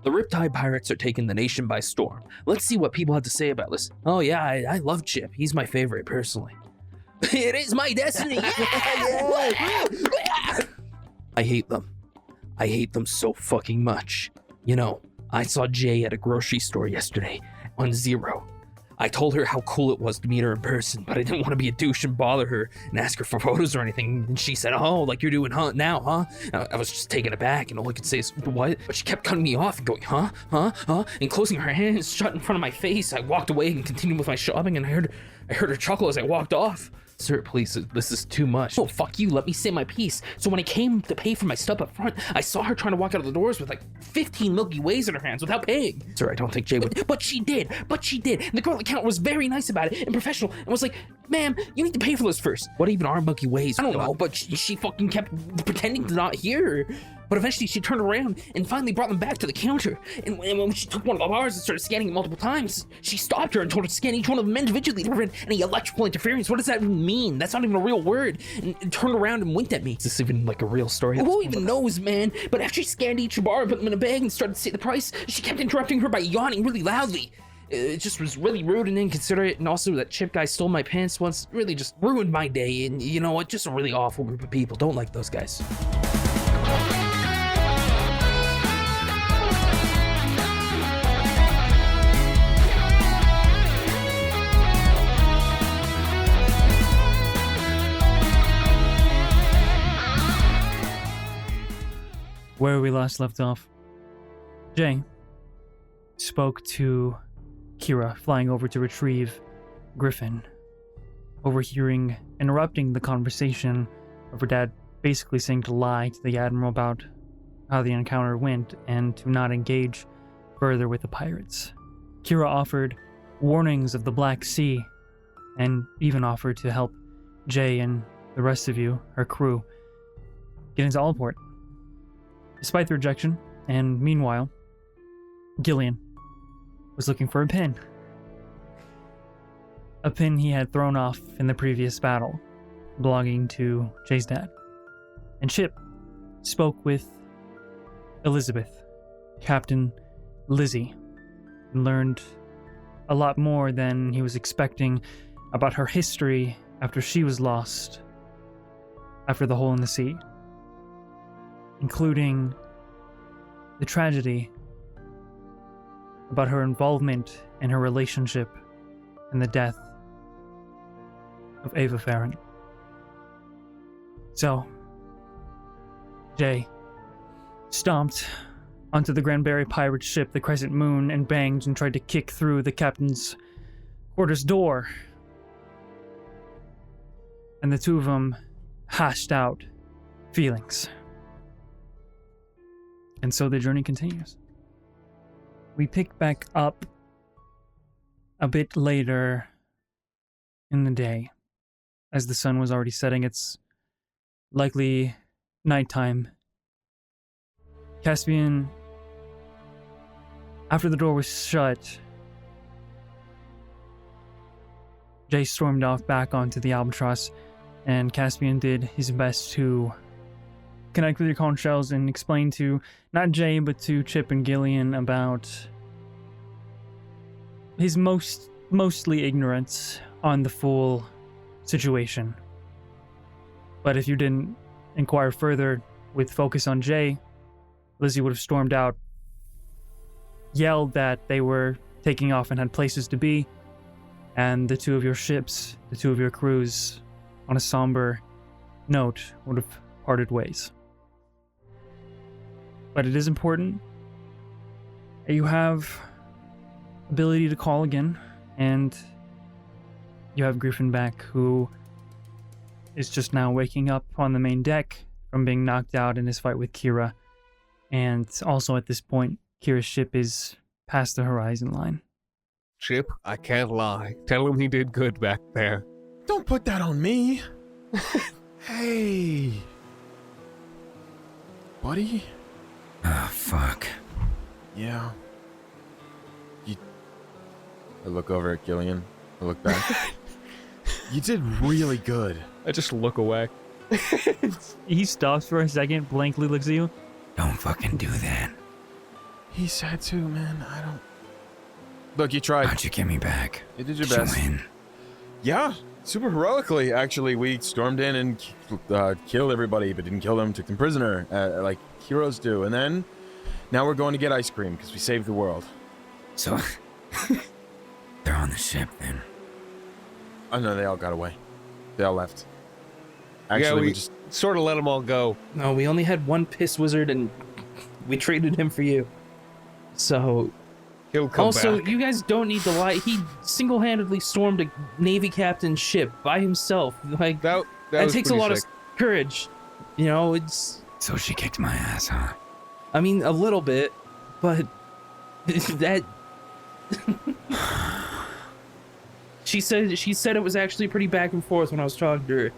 The Riptide Pirates are taking the nation by storm. Let's see what people have to say about this. Oh yeah, I love Chip. He's my favorite, personally. It is my destiny! Yeah! I hate them. I hate them so fucking much. You know, I saw Jay at a grocery store yesterday on Zero. I told her how cool it was to meet her in person, but I didn't want to be a douche and bother her and ask her for photos or anything. And she said, oh, like you're doing now, huh? I was just taken aback, and all I could say is, what? But she kept cutting me off and going, huh? And closing her hands shut in front of my face. I walked away and continued with my shopping, and I heard her chuckle as I walked off. Sir, please, this is too much. Oh, fuck you, let me say my piece. So when I came to pay for my stuff up front, I saw her trying to walk out of the doors with like 15 Milky Ways in her hands without paying. Sir, I don't think Jay would. But she did. And the girl at the counter was very nice about it and professional and was like, ma'am, you need to pay for this first. What even are Milky Ways? I don't know, but she fucking kept pretending to not hear her. But eventually she turned around and finally brought them back to the counter. And when she took one of the bars and started scanning it multiple times, she stopped her and told her to scan each one of them individually to prevent any electrical interference. What does that even mean? That's not even a real word. And turned around and winked at me. Is this even like a real story? Who even knows, man? But after she scanned each bar and put them in a bag and started to say the price, she kept interrupting her by yawning really loudly. It just was really rude and inconsiderate, and also that Chip guy stole my pants once really just ruined my day. And you know what? Just a really awful group of people. Don't like those guys. Where we last left off, Jay spoke to Kira flying over to retrieve Griffin, interrupting the conversation of her dad basically saying to lie to the Admiral about how the encounter went and to not engage further with the pirates. Kira offered warnings of the Black Sea and even offered to help Jay and the rest of you, her crew, get into Allport. Despite the rejection, and meanwhile, Gillion was looking for a pin. A pin he had thrown off in the previous battle, belonging to Jay's dad. And Chip spoke with Elizabeth, Captain Lizzie, and learned a lot more than he was expecting about her history after she was lost after the hole in the sea, including the tragedy about her involvement in her relationship and the death of Ava Ferin. So, Jay stomped onto the Granbury pirate ship, the Crescent Moon, and banged and tried to kick through the captain's quarters door. And the two of them hashed out feelings. And so the journey continues. We pick back up a bit later in the day. As the sun was already setting, it's likely nighttime. Caspian, after the door was shut, Jay stormed off back onto the Albatross, and Caspian did his best to connect with your conch shells and explain to not Jay but to Chip and Gillion about his mostly ignorance on the full situation. But if you didn't inquire further with focus on Jay, Lizzie would have stormed out, yelled that they were taking off and had places to be, and the two of your ships, the two of your crews, on a somber note, would have parted ways. But it is important that you have ability to call again, and you have Griffin back, who is just now waking up on the main deck from being knocked out in his fight with Kira. And also at this point, Kira's ship is past the horizon line. Chip, I can't lie. Tell him he did good back there. Don't put that on me. Hey. Buddy? Ah, fuck. Yeah. I look over at Gillion. I look back. You did really good. I just look away. He stops for a second, blankly looks at you. Don't fucking do that. He's sad too, man. I don't... Look, you tried. How'd you get me back? You did your Did best. you win? Yeah, super heroically, actually. We stormed in and killed everybody, but didn't kill them, took them prisoner, like heroes do. And then, now we're going to get ice cream, because we saved the world. So, they're on the ship then. Oh no, they all got away. They all left. Actually, yeah, we we just... sort of let them all go. No, we only had one piss wizard, and we traded him for you. So, He'll come also, back. you guys don't need to lie. He single-handedly stormed a Navy captain's ship by himself. Like, That that was takes a pretty lot sick. of courage. You know, it's... So she kicked my ass, huh? I mean, a little bit, but that... She said it was actually pretty back and forth when I was talking to her.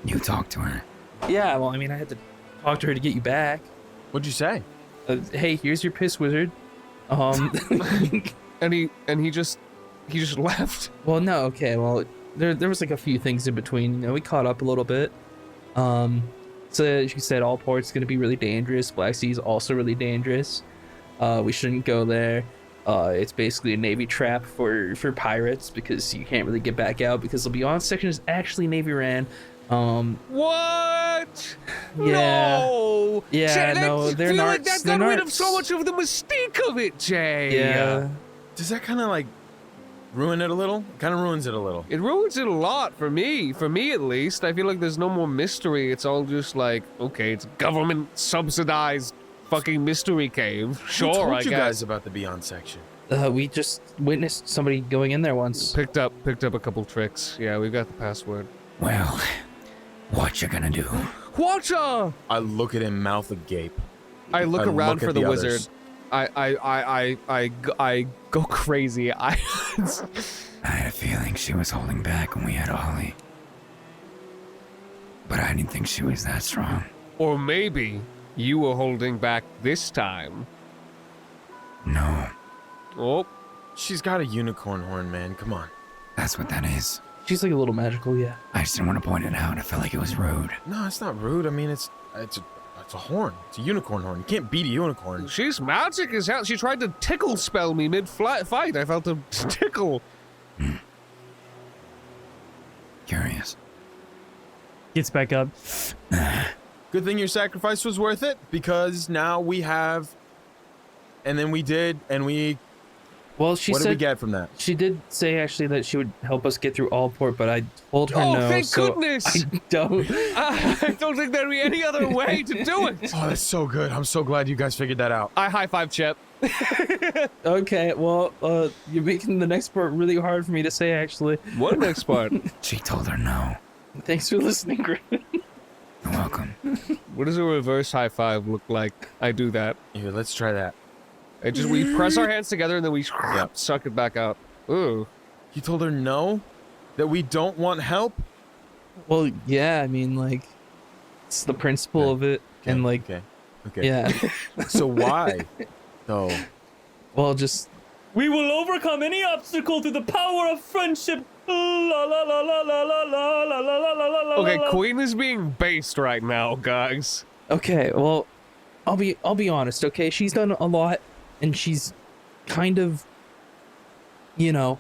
You talked to her. Yeah, well, I mean, I had to talk to her to get you back. What'd you say? Hey, here's your piss wizard. And he just left. Well, no, okay, well, there was like a few things in between. You know, we caught up a little bit. So she said Allport's gonna be really dangerous. Black Sea's also really dangerous. We shouldn't go there. It's basically a Navy trap for pirates because you can't really get back out because the Beyond section is actually Navy ran. What? Yeah. No. Yeah, Jay, no, I they're feel like narcs, that they're got rid of narcs. so much of the mystique of it, Jay. Yeah. Does that kind of like ruin it a little? Kind of ruins it a little. It ruins it a lot for me at least. I feel like there's no more mystery. It's all just like, okay, it's government subsidized fucking mystery cave. Who Sure, told I you guess. guys about the Beyond section? We just witnessed somebody going in there once. Picked up a couple tricks. Yeah, we got the password. Well, what you gonna do? Watcha! I look at him, mouth agape. I look I around look for at the the wizard. others. I go crazy. I had a feeling she was holding back when we had Ollie. But I didn't think she was that strong. Or maybe you were holding back this time. No, Oh, She's got a unicorn horn, man. Come on. that's what that is. She's like a little magical, yeah. I just didn't want to point it out. I felt like it was rude. No, it's not rude. I mean, it's a horn. It's a unicorn horn. You can't beat a unicorn. she's magic as hell. She tried to tickle spell me mid-fight. I felt a tickle. Curious. Gets back up. Good thing your sacrifice was worth it because now we have, and then we did, and we. Well, she What did we said get from that? she did say actually that she would help us get through Allport, but I told her Oh, no. thank so goodness! I don't. I don't think there'd be any other way to do it. Oh, that's so good. I'm so glad you guys figured that out. I high-five Chip. Okay, well, you're making the next part really hard for me to say. Actually, What next part? She told her no. thanks for listening, Griffin. You're welcome. What does a reverse high-five look like? I do that. Here, let's try that. We press our hands together and then we Yep. suck it back out. Ooh. You told her no? That we don't want help? Well, yeah, I mean, like, it's the principle of it, and like, Okay. yeah. So why? Oh. Well, just We will overcome any obstacle through the power of friendship. La la la la la la la la la la la la. Okay, Queen is being based right now, guys. okay. Well, I'll be honest. Okay, she's done a lot, and she's kind of, you know,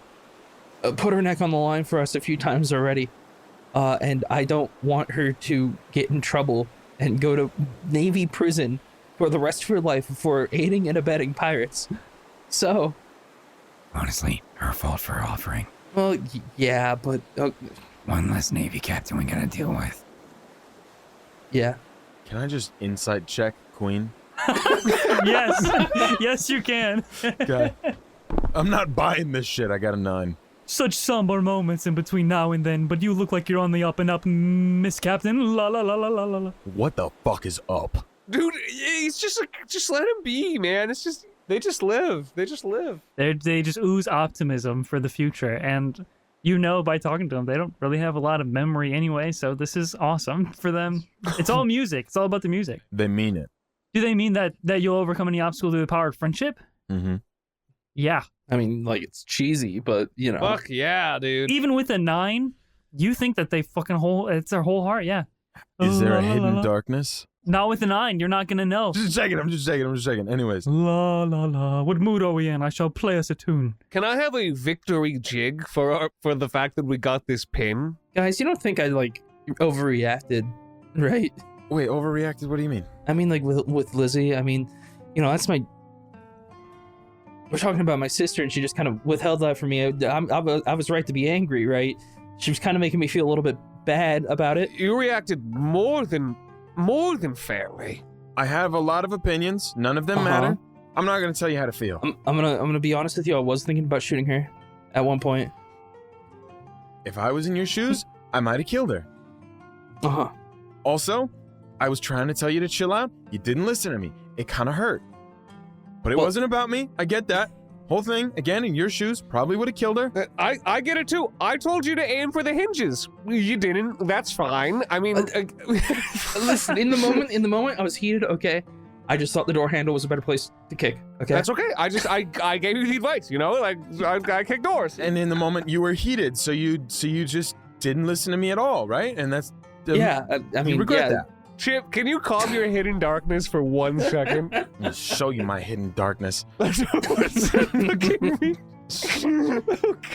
put her neck on the line for us a few times already. And I don't want her to get in trouble and go to Navy prison for the rest of her life for aiding and abetting pirates. So, Honestly, her fault for offering. well, yeah, but One less Navy captain we gotta deal with. yeah. Can I just insight check, Queen? Yes. Yes, you can. Okay. I'm not buying this shit. I got a 9. Such somber moments in between now and then, but you look like you're on the up and up, Miss Captain. La la la la la la la. What the fuck is up? Dude, he's just let him be, man. It's just, they just live. They just live. They just ooze optimism for the future, and you know by talking to them, they don't really have a lot of memory anyway, so this is awesome for them. It's all music. It's all about the music. They mean it. Do they mean that you'll overcome any obstacle through the power of friendship? Mm-hmm. Yeah. I mean, like, it's cheesy, but you know. Fuck yeah, dude. Even with a 9, you think that they fucking it's their whole heart, yeah. Is there La, a la, la, hidden la. darkness? Not with a 9. You're not gonna know. Just checking. I'm just checking. Anyways. La la la. What mood are we in? I shall play us a tune. Can I have a victory jig for the fact that we got this pin? Guys, you don't think I overreacted, right? Wait, overreacted? What do you mean? I mean, with Lizzie. I mean, that's my. We're talking about my sister, and she just kind of withheld that from me. I was right to be angry, right? She was kind of making me feel a little bit bad about it. You reacted more than fairly. I have a lot of opinions. None of them matter. I'm not gonna tell you how to feel. I'm gonna be honest with you. I was thinking about shooting her at one point. If I was in your shoes, I might have killed her. Also, I was trying to tell you to chill out. You didn't listen to me. It kind of hurt. But it wasn't about me. I get that. Whole thing, again, in your shoes, probably would have killed her. I get it too. I told you to aim for the hinges. You didn't. That's fine. I mean, listen. In the moment, I was heated. Okay, I just thought the door handle was a better place to kick. Okay, that's okay. I gave you the advice. I kick doors. And in the moment, you were heated, so you just didn't listen to me at all, right? And that's I mean, you regret that. Chip, can you calm your hidden darkness for 1 second? I'm gonna show you my hidden darkness. Look at me.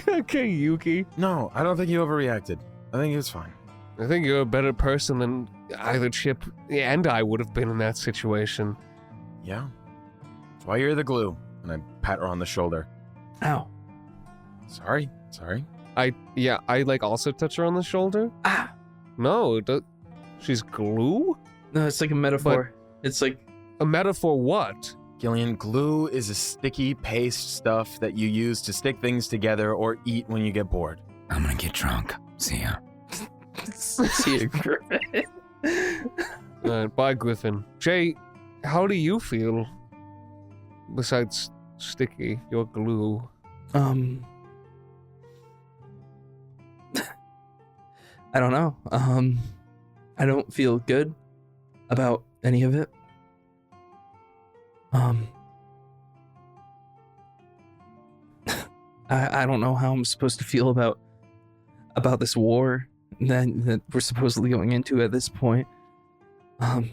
Okay, Yuki. No, I don't think you overreacted. I think it was fine. I think you're a better person than either Chip and I would have been in that situation. Yeah. That's why you're the glue. And I pat her on the shoulder. Ow. Sorry. I also touch her on the shoulder. Ah. No, she's glue? No, it's like a metaphor. It's like a metaphor. What? Gillion, glue is a sticky paste stuff that you use to stick things together or eat when you get bored. I'm gonna get drunk. See ya. See you, Griffin. Bye, Griffin. Jay, how do you feel? Besides sticky, your glue. I don't know. I don't feel good about any of it. I don't know how I'm supposed to feel about this war that we're supposedly going into at this point. I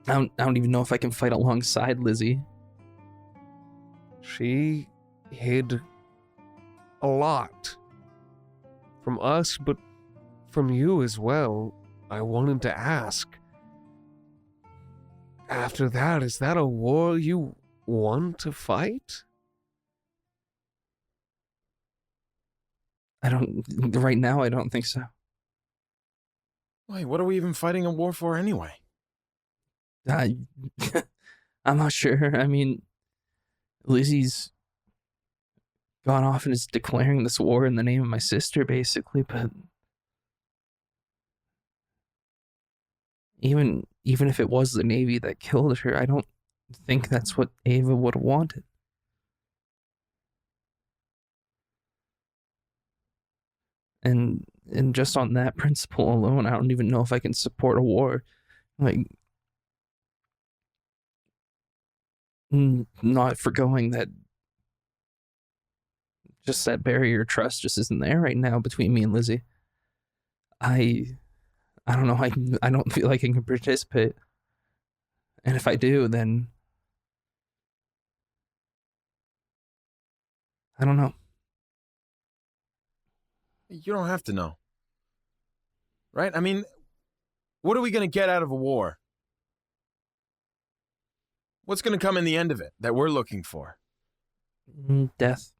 don't even know if I can fight alongside Lizzie. She hid a lot from us, but from you as well. I wanted to ask. After that, is that a war you want to fight? Right now, I don't think so. Wait, what are we even fighting a war for anyway? I'm not sure. I mean, Lizzie's gone off and is declaring this war in the name of my sister, basically, but even if it was the Navy that killed her, I don't think that's what Ava would have wanted. And just on that principle alone, I don't even know if I can support a war. Like, not forgoing that just that barrier of trust just isn't there right now between me and Lizzie. I don't know. I don't feel like I can participate. And if I do, then I don't know. You don't have to know. Right? I mean, what are we going to get out of a war? What's going to come in the end of it that we're looking for? Death.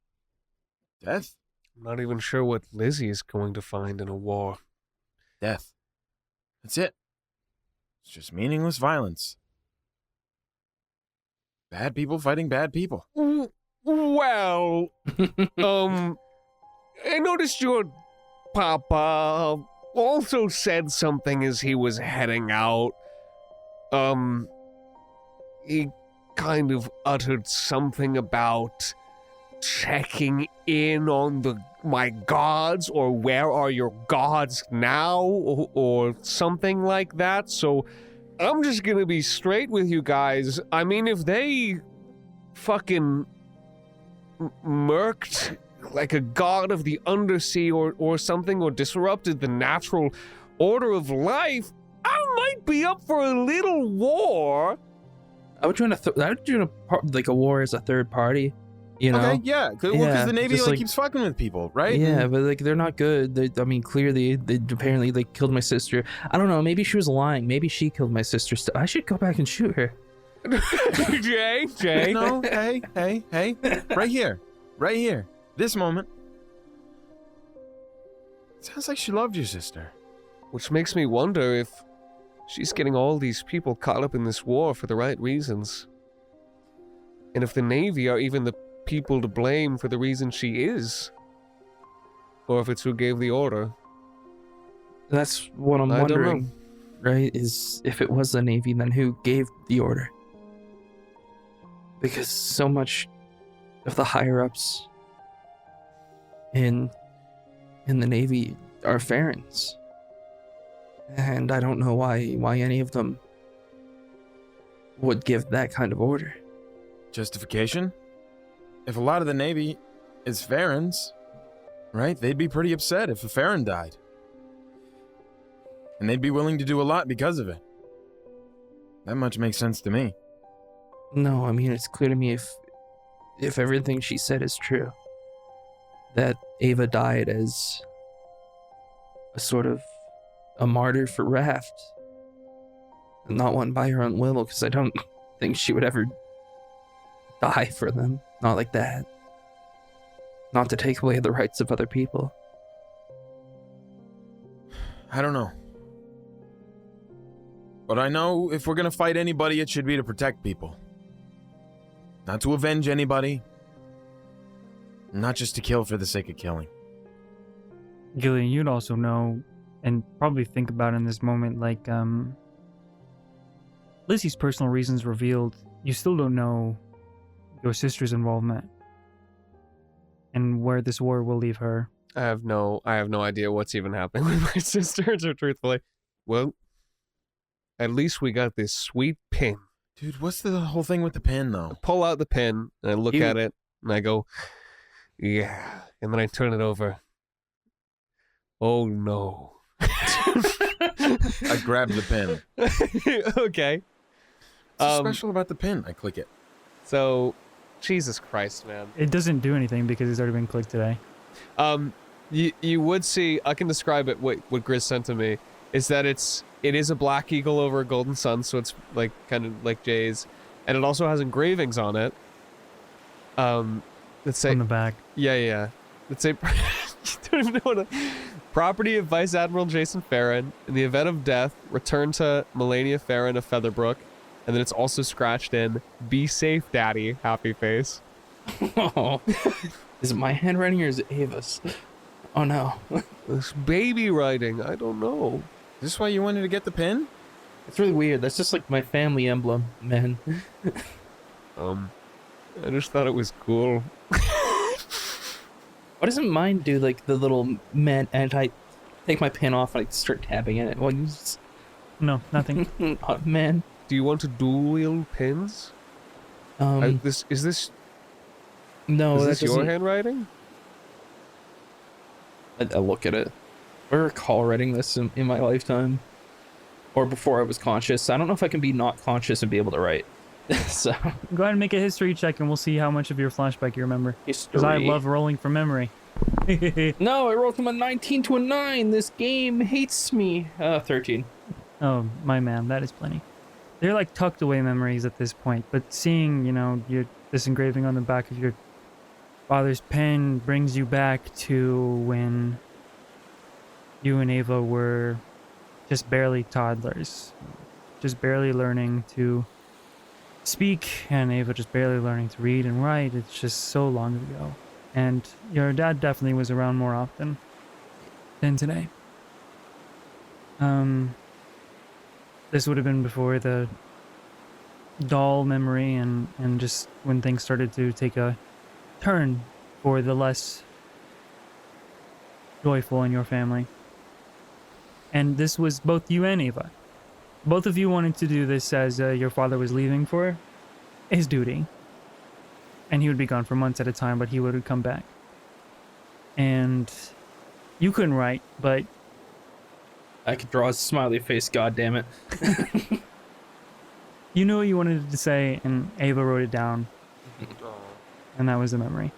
Death? I'm not even sure what Lizzie is going to find in a war. Death. That's it. It's just meaningless violence. Bad people fighting bad people. Well, I noticed your papa also said something as he was heading out. He kind of uttered something about checking in on my gods, or where are your gods now, or something like that. So I'm just gonna be straight with you guys. I mean, if they fucking murked like a god of the undersea or something, or disrupted the natural order of life, I might be up for a little war. I would join a war as a third party. You know? Okay, yeah. Because Yeah, the Navy just like like- keeps fucking with people, right? Yeah, but like they're not good. I mean, clearly they apparently they killed my sister. I don't know. Maybe she was lying. Maybe she killed my sister. I should go back and shoot her. Jay. No, hey. Right here. This moment. Sounds like she loved your sister. Which makes me wonder if she's getting all these people caught up in this war for the right reasons. And if the Navy are even the people to blame for the reason she is. Or if it's who gave the order. That's what I'm I don't know. wondering. Right? Is if it was the Navy, then who gave the order? Because so much of the higher ups in the Navy are Ferins. And I don't know why any of them would give that kind of order. Justification? If a lot of the Navy is Ferins, right, they'd be pretty upset if a Ferin died. And they'd be willing to do a lot because of it. That much makes sense to me. No, I mean, it's clear to me if everything she said is true, that Ava died as a sort of a martyr for Raft, and not one by her own will, because I don't think she would ever die for them. Not like that. Not to take away the rights of other people. I don't know. But I know if we're gonna fight anybody, it should be to protect people. Not to avenge anybody. Not just to kill for the sake of killing. Gillion, you'd also know, and probably think about in this moment, like, Lizzie's personal reasons revealed, you still don't know your sister's involvement and where this war will leave her. I have no idea what's even happening with my sister, so truthfully. Well, at least we got this sweet pin. Dude, what's the whole thing with the pin, though? Pull out the pin, and I look at it, and I go, yeah. And then I turn it over. Oh, no. I grabbed the pin. Okay. What's so special about the pin? I click it. So, Jesus Christ, man. It doesn't do anything because it's already been clicked today. You would see, I can describe it, what Grizz sent to me, is that it is a black eagle over a golden sun, so it's like kind of like Jay's, and it also has engravings on it. Let's say On the back. Yeah. Let's say don't even know what property of Vice Admiral Jason Ferin. In the event of death, return to Melania Ferin of Featherbrook, and then it's also scratched in, "Be safe, Daddy." Happy face. Oh. Is it my handwriting or is it Ava's? Oh no. This baby writing, I don't know. Is this why you wanted to get the pin? It's really weird. That's just like my family emblem, man. I just thought it was cool. Why doesn't mine do like the little man and I take my pin off and I start tapping in it? Well, you just... No, nothing. Oh, man. Do you want to dual wield pins? No, Is this that your doesn't... handwriting? I look at it. I recall writing this in my lifetime. Or before I was conscious. I don't know if I can be not conscious and be able to write. So Go ahead and make a history check and we'll see how much of your flashback you remember. history. Because I love rolling from memory. No, I rolled from a 19 to a 9. This game hates me. 13. Oh, my man, that is plenty. They're like tucked away memories at this point, but seeing, this engraving on the back of your father's pen brings you back to when you and Ava were just barely toddlers, just barely learning to speak, and Ava just barely learning to read and write. It's just so long ago. And your dad definitely was around more often than today. This would have been before the doll memory and just when things started to take a turn for the less joyful in your family. And this was both you and Ava. Both of you wanted to do this as your father was leaving for his duty. And he would be gone for months at a time, but he would come back. And you couldn't write, but I could draw a smiley face, goddammit. You knew what you wanted to say, and Ava wrote it down. And that was the memory.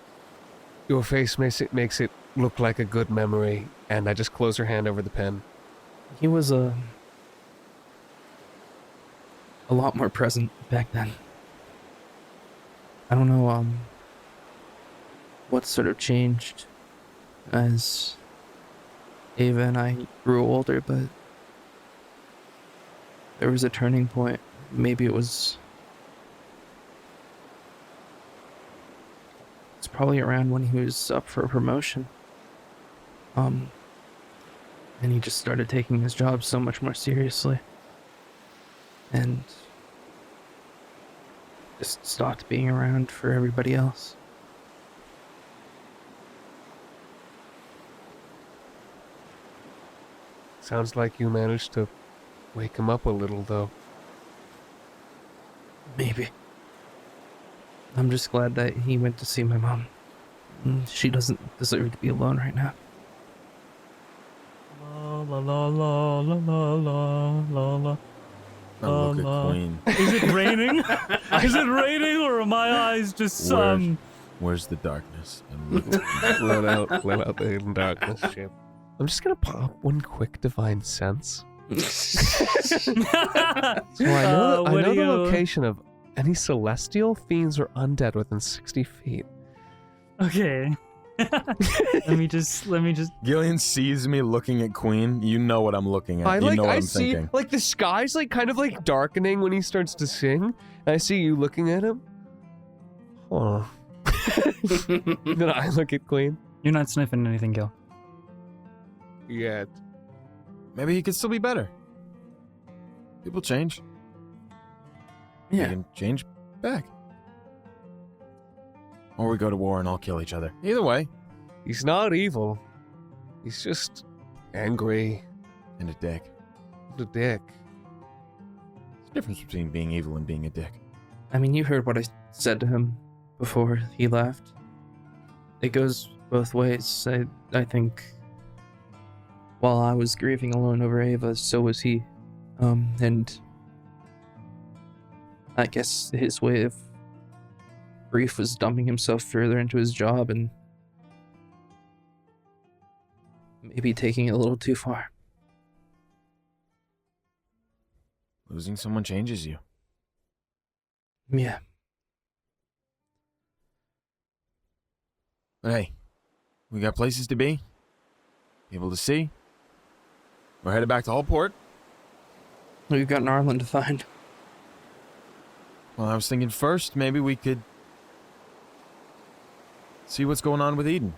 Your face makes it look like a good memory, and I just close her hand over the pen. He was a lot more present back then. I don't know what sort of changed as Ava and I grew older, but there was a turning point. Maybe it's probably around when he was up for a promotion. And he just started taking his job so much more seriously. And just stopped being around for everybody else. Sounds like you managed to wake him up a little, though. Maybe. I'm just glad that he went to see my mom. She doesn't deserve to be alone right now. La la la la la la la la. Oh, look at Queen. Is it raining? Is it raining, or are my eyes just Where's the darkness? let out the hidden darkness, Chip. I'm just gonna pop one quick divine sense. So I know, I know the location of any celestial, fiends, or undead within 60 feet. Okay. let me just. Gillion sees me looking at Queen. You know what I'm looking at. You know what I'm see, thinking. like, the sky's, like, kind of, like, darkening when he starts to sing. And I see you looking at him. Oh. Then I look at Queen. You're not sniffing anything, Gil. Yet. Maybe he could still be better. People change. Yeah. They can change back. Or we go to war and all kill each other. Either way. He's not evil. He's just angry. And a dick. The dick. There's a difference between being evil and being a dick. I mean, you heard what I said to him before he left. It goes both ways. I think while I was grieving alone over Ava, so was he. And I guess his way of grief was dumping himself further into his job and maybe taking it a little too far. Losing someone changes you. Yeah. But hey, we got places to be. People to see. We're headed back to Allport. We've got an Ireland to find. Well, I was thinking first, maybe we could see what's going on with Eden.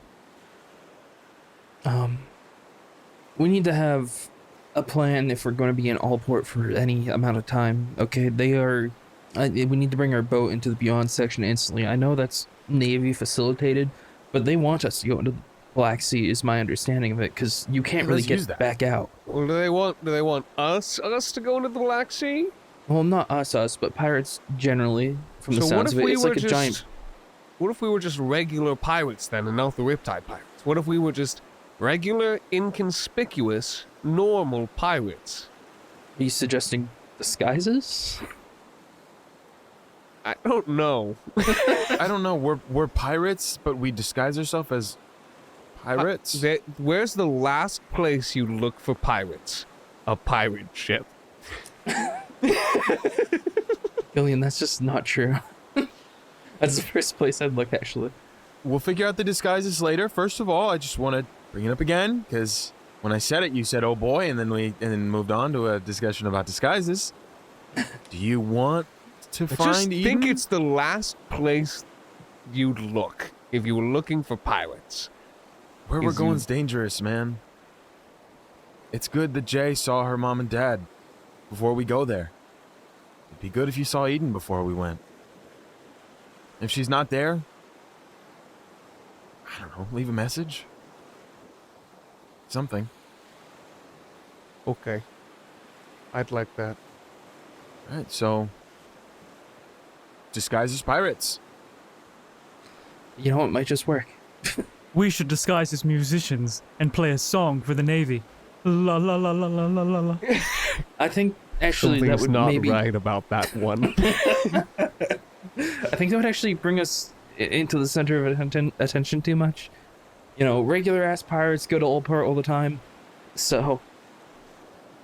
We need to have a plan if we're going to be in Allport for any amount of time. Okay, we need to bring our boat into the Beyond section instantly. I know that's Navy facilitated, but they want us to go into the Black Sea, is my understanding of it, because you can't really get back out. Well, do they want us to go into the Black Sea? Well, not us, but pirates generally, from the sounds of it. It's like a giant... What if we were just regular pirates then, and not the Riptide Pirates? What if we were just regular, inconspicuous, normal pirates? Are you suggesting disguises? I don't know. I don't know. We're pirates, but we disguise ourselves as pirates. Where's the last place you look for pirates? A pirate ship. Gillion, that's just not true. That's the first place I'd look, actually. We'll figure out the disguises later. First of all, I just want to bring it up again, because when I said it, you said, oh boy, and then moved on to a discussion about disguises. Do you want to find Eden? I think it's the last place you'd look if you were looking for pirates. Where we're going is dangerous, man. It's good that Jay saw her mom and dad before we go there. It'd be good if you saw Eden before we went. If she's not there, I don't know, leave a message. Something. Okay. I'd like that. Alright, so disguise as pirates. You know, it might just work. We should disguise as musicians and play a song for the Navy. La la la la la la la la. I think actually that Something's would not maybe. right about that one. I think that would actually bring us into the center of attention too much. You know, regular ass pirates go to Allport all the time, so.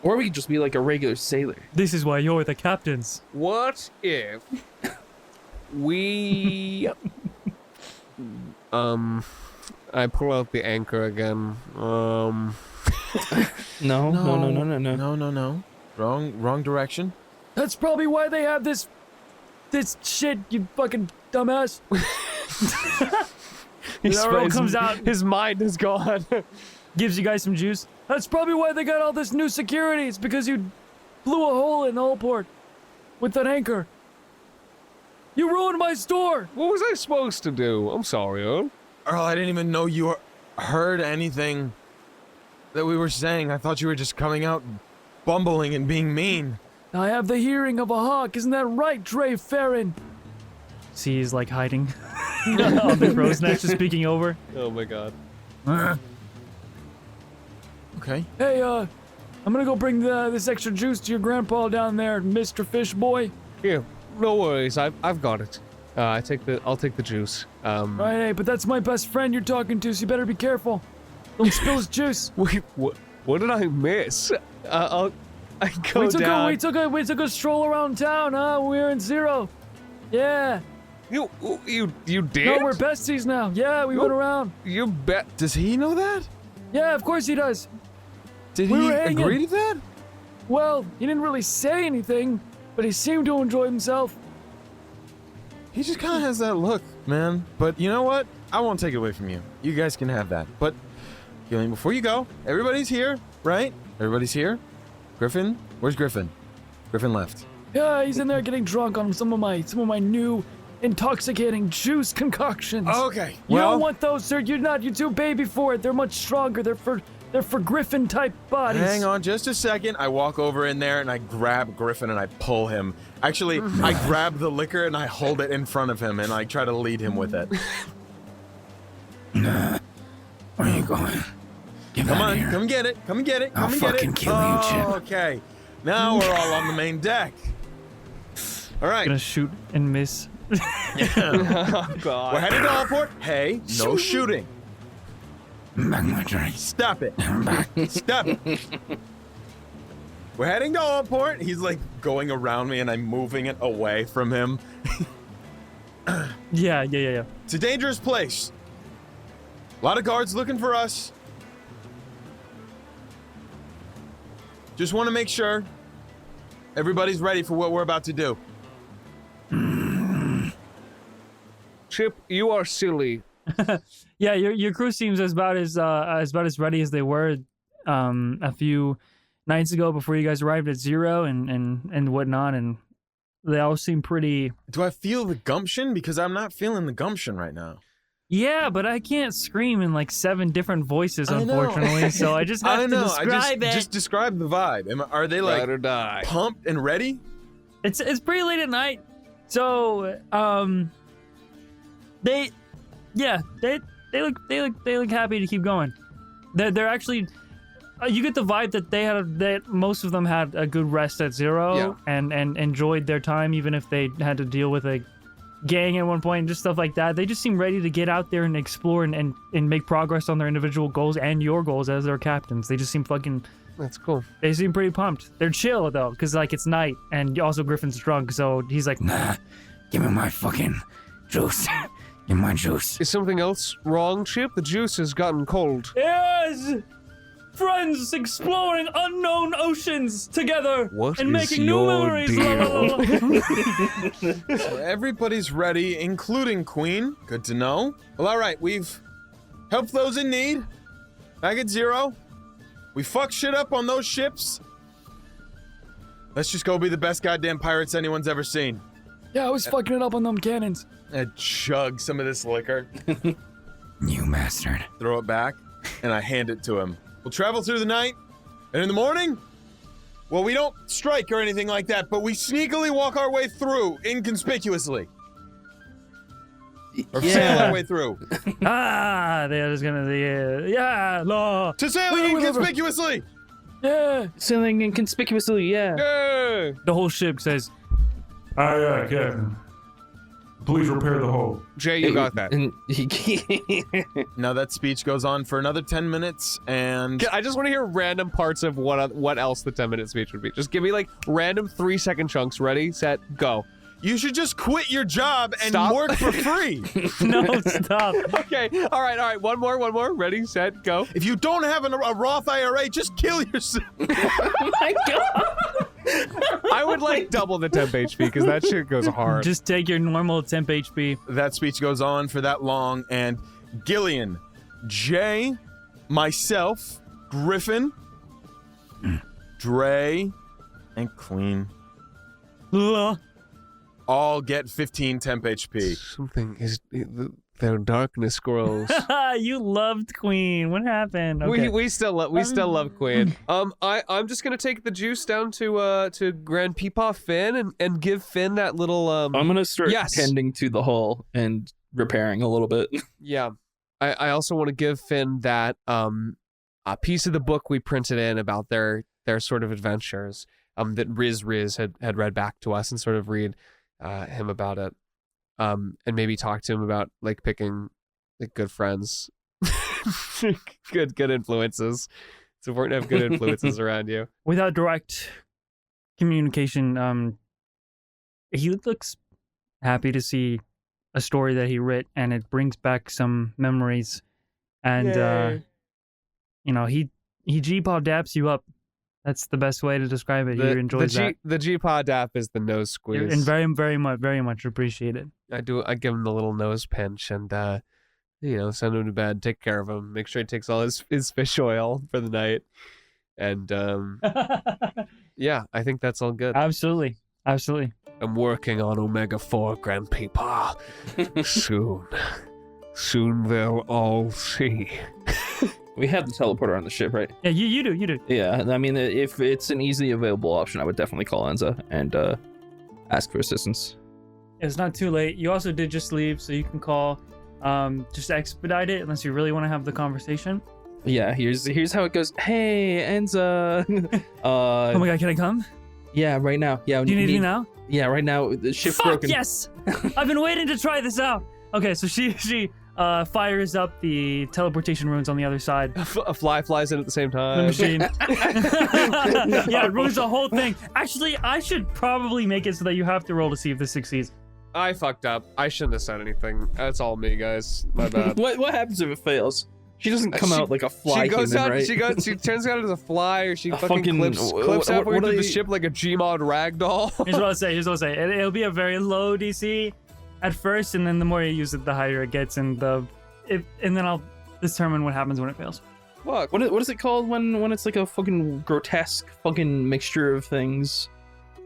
Or we could just be like a regular sailor. This is why you're the captains. What if we I pull out the anchor again. No. No. Wrong direction. That's probably why they have this shit, you fucking dumbass. Arrow comes out, His mind is gone. gives you guys some juice. That's probably why they got all this new security. It's because you blew a hole in Allport with that anchor. You ruined my store. What was I supposed to do? I'm sorry, Earl. Earl, I didn't even know you heard anything that we were saying. I thought you were just coming out bumbling and being mean. I have the hearing of a hawk. Isn't that right, Jay Ferin? See, he's like hiding on the crow's nest, just speaking over. Oh my god. Okay. Hey, I'm gonna go bring this extra juice to your grandpa down there, Mr. Fish Boy. Here, no worries. I've got it. I'll take the juice. Right, hey, but that's my best friend you're talking to, so you better be careful. Don't spill his juice. Wait, what did I miss? I go down. We took a stroll around town, huh? We were in Zero. Yeah. You did? No, we're besties now. Yeah, we went around. You bet. Does he know that? Yeah, of course he does. Did We he were hanging. agree to that? Well, he didn't really say anything, but he seemed to enjoy himself. He just kind of has that look, man. But you know what? I won't take it away from you. You guys can have that. But, Gillion, before you go, everybody's here, right? Everybody's here? Griffin? Where's Griffin? Griffin left. Yeah, he's in there getting drunk on some of my new intoxicating juice concoctions. Okay. You don't want those, sir. You're too baby for it. They're much stronger. They're for Griffin type bodies. Hang on just a second. I walk over in there and I grab Griffin and I pull him. Actually, I grab the liquor and I hold it in front of him and I try to lead him with it. Nah. Where are you going? Get Come out on, here. come get it. Come get it. I'll Come and get fucking it. kill you, Chip. Okay. Now we're all on the main deck. All right. Gonna shoot and miss. Oh god. We're heading to Allport. Hey, no shooting. Back my drink. Stop it. I'm back. Stop it. We're heading to Allport. He's like going around me and I'm moving it away from him. Yeah. It's a dangerous place. A lot of guards looking for us. Just want to make sure everybody's ready for what we're about to do. Chip, you are silly. Yeah, your crew seems about as ready as they were a few nights ago before you guys arrived at Zero and whatnot, and they all seem pretty. Do I feel the gumption? Because I'm not feeling the gumption right now. Yeah, but I can't scream in like 7 different voices, I know. unfortunately. So I just have to describe it. Just describe the vibe. Are they like Ride or die. pumped and ready? It's pretty late at night, so they look happy to keep going. They're actually. You get the vibe that most of them had a good rest at Zero and enjoyed their time, even if they had to deal with a gang at one point and just stuff like that. They just seem ready to get out there and explore and make progress on their individual goals and your goals as their captains. They just seem fucking. That's cool. They seem pretty pumped. They're chill though, because like it's night and also Griffin's drunk, so he's like, Nah. Give me my fucking juice. Give me my juice. Is something else wrong, Chip? The juice has gotten cold. yes! Friends exploring unknown oceans together What and is making new your memories. deal? So everybody's ready, including Queen. Good to know. Well, all right. We've helped those in need. Back at Zero. We fucked shit up on those ships. Let's just go be the best goddamn pirates anyone's ever seen. Yeah, I was fucking it up on them cannons. And chug some of this liquor, You bastard. throw it back, and I hand it to him. We'll travel through the night, and in the morning, well, we don't strike or anything like that, but we sneakily walk our way through inconspicuously. Or sail our way through. They're just gonna law. To sail Wait, inconspicuously! Yeah. Sailing inconspicuously, yeah. Yay! The whole ship says, Aye, aye, Captain. Please repair the hull. Jay, you got that. And Now that speech goes on for another 10 minutes, and I just want to hear random parts of what else the 10-minute speech would be. Just give me like random 3-second chunks. Ready, set, go. you should just quit your job and Stop. work for free. no, stop. Okay, all right. One more. Ready, set, go. If you don't have a Roth IRA, just kill yourself. oh my god. I would like double the temp HP because that shit goes hard. Just take your normal temp HP. That speech goes on for that long, and Gillion, Jay, myself, Griffin, Dre, and Queen all get 15 temp HP. Something is their darkness grows. You loved Queen. What happened? Okay. We still love Queen. I'm just gonna take the juice down to Grand Peepaw Finn and give Finn that little I'm gonna start Yes. tending to the hull and repairing a little bit. Yeah. I also want to give Finn that a piece of the book we printed in about their sort of adventures that Riz had read back to us and sort of read him about it. And maybe talk to him about like picking like good friends. good influences. It's important to have good influences around you. Without direct communication, he looks happy to see a story that he writ, and it brings back some memories. And you know, he G-paw daps you up. That's the best way to describe it. He enjoys that. The G-paw dap is the nose squeeze. And very much appreciated. I give him the little nose pinch and send him to bed, take care of him, make sure he takes all his fish oil for the night. And yeah, I think that's all good. Absolutely. I'm working on Omega 4, Grand Peepaw. Soon they'll all see. We have the teleporter on the ship, right? Yeah, you do. Yeah, I mean, if it's an easily available option, I would definitely call Enza and ask for assistance. It's not too late. You also did just leave, so you can call. Just expedite it unless you really want to have the conversation. Yeah, here's how it goes. Hey, Enza. Oh my god, can I come? Yeah, right now. Yeah. Do you need me now? Yeah, right now. The ship's Fuck broken. yes! I've been waiting to try this out. Okay, so she fires up the teleportation runes on the other side. A fly flies in at the same The time. machine. Yeah, it ruins the whole thing. Actually, I should probably make it so that you have to roll to see if this succeeds. I fucked up. I shouldn't have said anything. That's all me, guys. My bad. What happens if it fails? She doesn't come out like a fly She goes human, out. right? She turns out as a fly, or she A fucking fucking- clips what halfway are through the they- ship like a Gmod ragdoll. Here's what I'll say. It'll be a very low DC at first, and then the more you use it, the higher it gets, and then I'll determine what happens when it fails. Fuck. What is it called when it's like a fucking grotesque fucking mixture of things?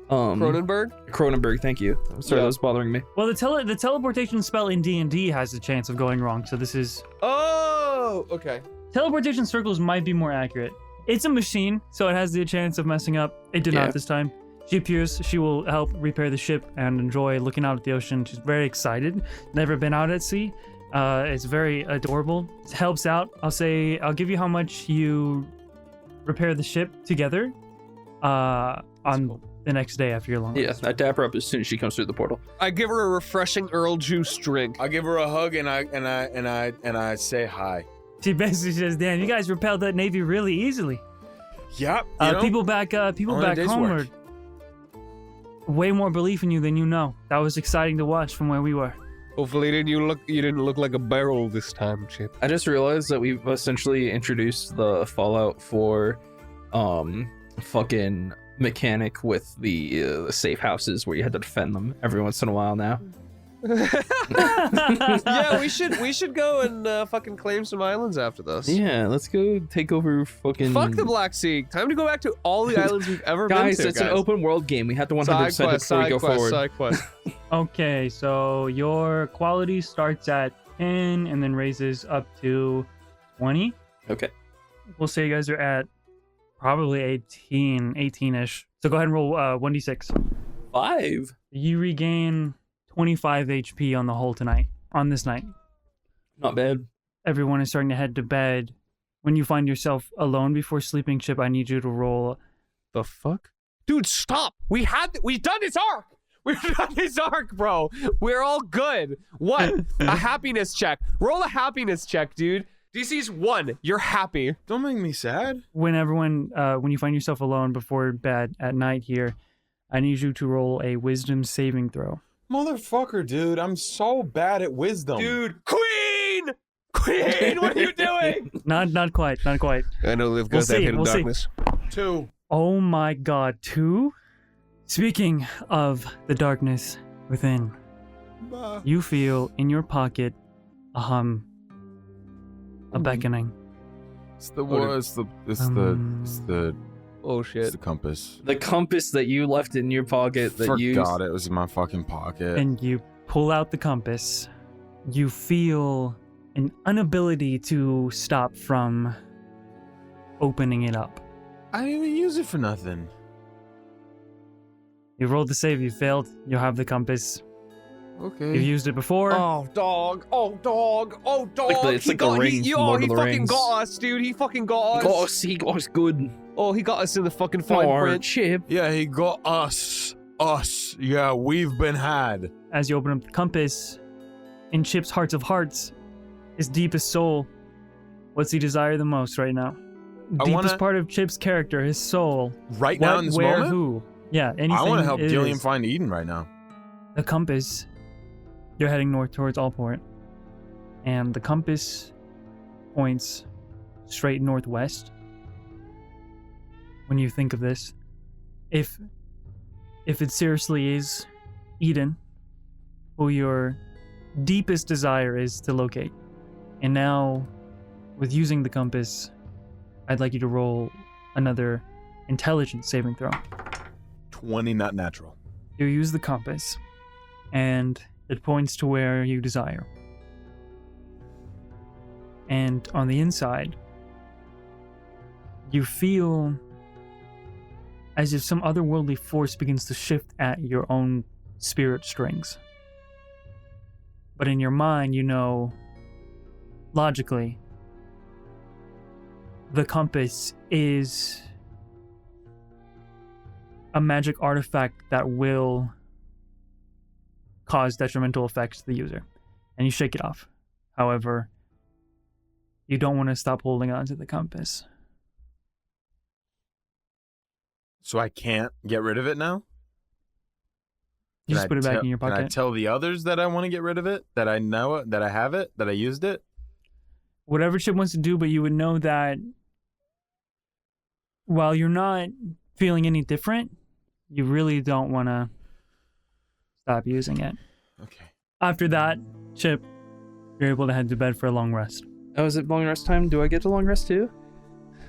Cronenberg, thank you. I'm sorry, Yeah. that was bothering me. Well, the teleportation spell in D&D has a chance of going wrong, so this is... Oh, okay. Teleportation circles might be more accurate. It's a machine, so it has the chance of messing up. It did Yeah. not this time. She appears, she will help repair the ship and enjoy looking out at the ocean. She's very excited. Never been out at sea. It's very adorable. It helps out. I'll give you how much you repair the ship together on the next day after your long Yeah, rest. I dap her up as soon as she comes through the portal. I give her a refreshing Earl juice drink. I give her a hug and I say hi. She basically says, "Damn, you guys repelled that navy really easily." Yep. People back only a day's home work. were way more belief in you than you know. That was exciting to watch from where we were. Hopefully, you didn't look like a barrel this time, Chip. I just realized that we've essentially introduced the Fallout 4 fucking mechanic with the safe houses where you had to defend them every once in a while now. Yeah, we should go and fucking claim some islands after this. Yeah, let's go take over fucking... Fuck the Black Sea. Time to go back to all the islands we've ever Guys, been to. it's an open world game. We have to 100% it before we go forward. Side quest. Okay, so your quality starts at 10 and then raises up to 20. Okay. We'll say you guys are at probably 18-ish. So go ahead and roll 1d6. 5. You regain 25 HP on the whole tonight. On this night. Not bad. Everyone is starting to head to bed. When you find yourself alone before sleeping, Chip, I need you to roll. The fuck? Dude, stop! We've done this arc! We've done this arc, bro! We're all good. What? A happiness check. Roll a happiness check, dude. DC's 1. You're happy. Don't make me sad. When you find yourself alone before bed at night here, I need you to roll a wisdom saving throw. Motherfucker, dude. I'm so bad at wisdom. Dude, Queen! Queen, what are you doing? Not quite. I know live We'll goes that see, hidden we'll see. darkness. 2. Oh my god, 2? Speaking of the darkness within, you feel in your pocket a hum, a beckoning. It's the war. It's the Oh it's shit. the compass. The compass that you left in your pocket that you Forgot it was in my fucking pocket. And you pull out the compass. You feel an inability to stop from opening it up. I didn't even use it for nothing. You rolled the save, you failed, you have the compass. Okay. You've used it before. Oh dog. Oh dog. Oh dog. It's like the ring from Oh, Lord he of the fucking Rings. got us, dude. He fucking got us. He got us good. Oh, he got us in the fucking fine Or print. Chip. Yeah, he got us. Us. Yeah, we've been had. As you open up the compass, in Chip's hearts of hearts, his deepest soul, what's he desire the most right now? I Deepest wanna- part of Chip's character, his soul. Right now in this where, moment? who? Yeah, anything. I want to help it Gillion is. find Eden right now. The compass. You're heading north towards Allport, and the compass points straight northwest. When you think of this, if it seriously is Eden, who your deepest desire is to locate, and now with using the compass, I'd like you to roll another intelligence saving throw. 20, not natural. You use the compass, and it points to where you desire. And on the inside, you feel as if some otherworldly force begins to shift at your own spirit strings. But in your mind, you know, logically, the compass is a magic artifact that will cause detrimental effects to the user, and you shake it off. However, you don't want to stop holding on to the compass. So I can't get rid of it now? You Can just I put it back tell- in your Can I pocket. tell the others that I want to get rid of it? That I know it? That I have it? That I used it? Whatever Chip wants to do, but you would know that while you're not feeling any different, you really don't want to stop using it. Okay. After that, Chip, you're able to head to bed for a long rest. Oh, is it long rest time? Do I get to long rest too?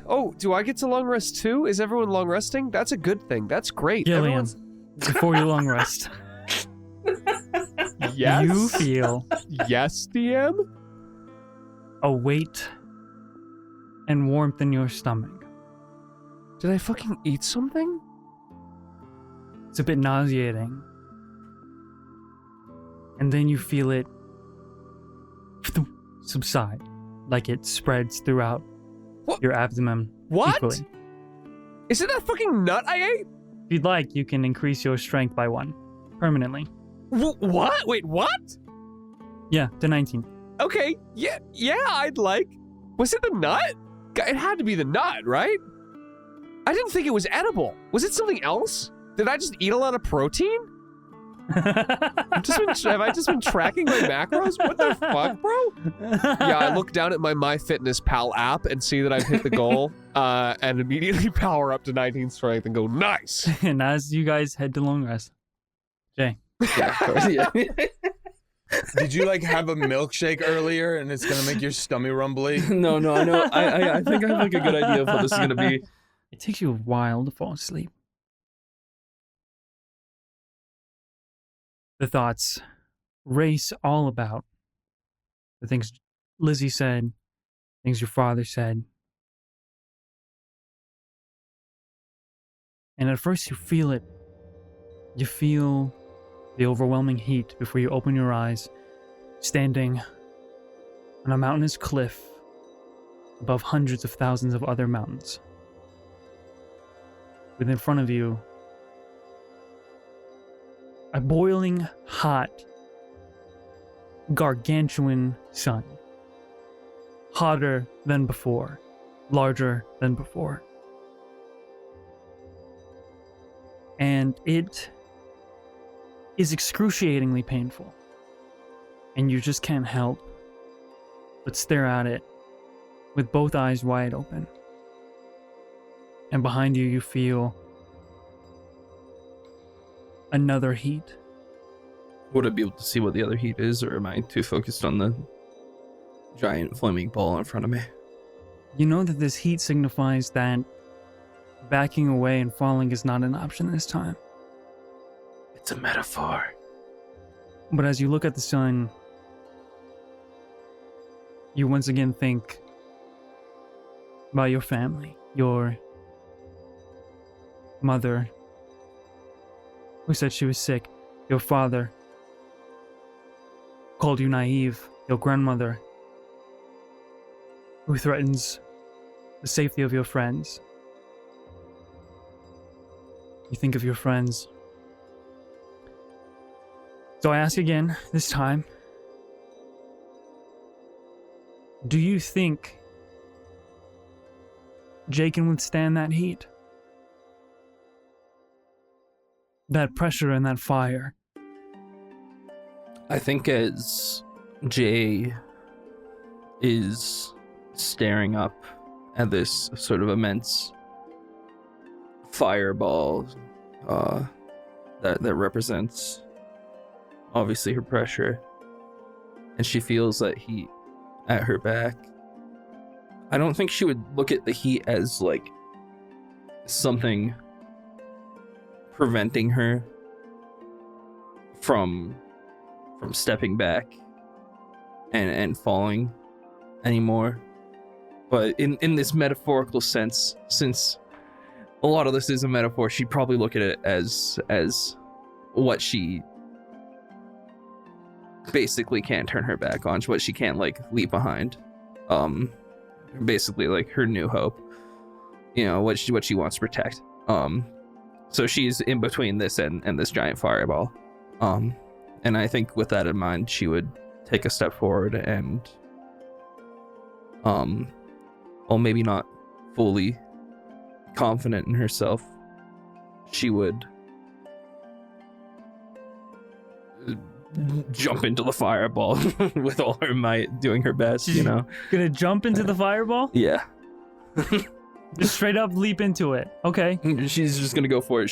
Oh, do I get to long rest too? Is everyone long resting? That's a good thing. That's great. Gillian, Everyone's... before your long rest, Yes. you feel Yes, DM? a weight and warmth in your stomach. Did I fucking eat something? It's a bit nauseating. And then you feel it subside, like it spreads throughout What? your abdomen What? equally. Is it that fucking nut I ate? If you'd like, you can increase your strength by 1, permanently. What? Wait, what? Yeah, to 19. Okay, yeah, I'd like. Was it the nut? It had to be the nut, right? I didn't think it was edible. Was it something else? Did I just eat a lot of protein? Have I just been tracking my macros? What the fuck, bro? Yeah, I look down at my MyFitnessPal app and see that I've hit the goal, and immediately power up to 19 strength and go, nice. And as you guys head to long rest, Jay. Yeah, of course. Yeah. Did you like have a milkshake earlier and it's gonna make your stomach rumbly? No, I know. I think I have like a good idea of how this is gonna be. It takes you a while to fall asleep. The thoughts race all about the things Lizzie said, things your father said. And at first you feel it. You feel the overwhelming heat before you open your eyes, standing on a mountainous cliff above hundreds of thousands of other mountains. Within front of you, a boiling hot, gargantuan sun. Hotter than before, larger than before. And it is excruciatingly painful. And you just can't help but stare at it with both eyes wide open. And behind you, you feel another heat. Would I be able to see what the other heat is, or am I too focused on the giant flaming ball in front of me? You know that this heat signifies that backing away and falling is not an option this time. It's a metaphor. But as you look at the sun, you once again think about your family, your mother, who said she was sick, your father, called you naive, your grandmother, who threatens the safety of your friends. You think of your friends. So I ask again, this time, do you think Jay can withstand that heat? That pressure and that fire? I think as Jay is staring up at this sort of immense fireball that represents obviously her pressure, and she feels that heat at her back, I don't think she would look at the heat as like something preventing her from stepping back and falling anymore. But in this metaphorical sense, since a lot of this is a metaphor, she'd probably look at it as what she basically can't turn her back on, what she can't like leave behind. Basically like her new hope, you know, what she wants to protect. So she's in between this and this giant fireball. And I think with that in mind, she would take a step forward and well, maybe not fully confident in herself, she would jump into the fireball with all her might, doing her best, you know. Gonna jump into the fireball? Yeah. Just straight up leap into it. Okay. She's just gonna go for it.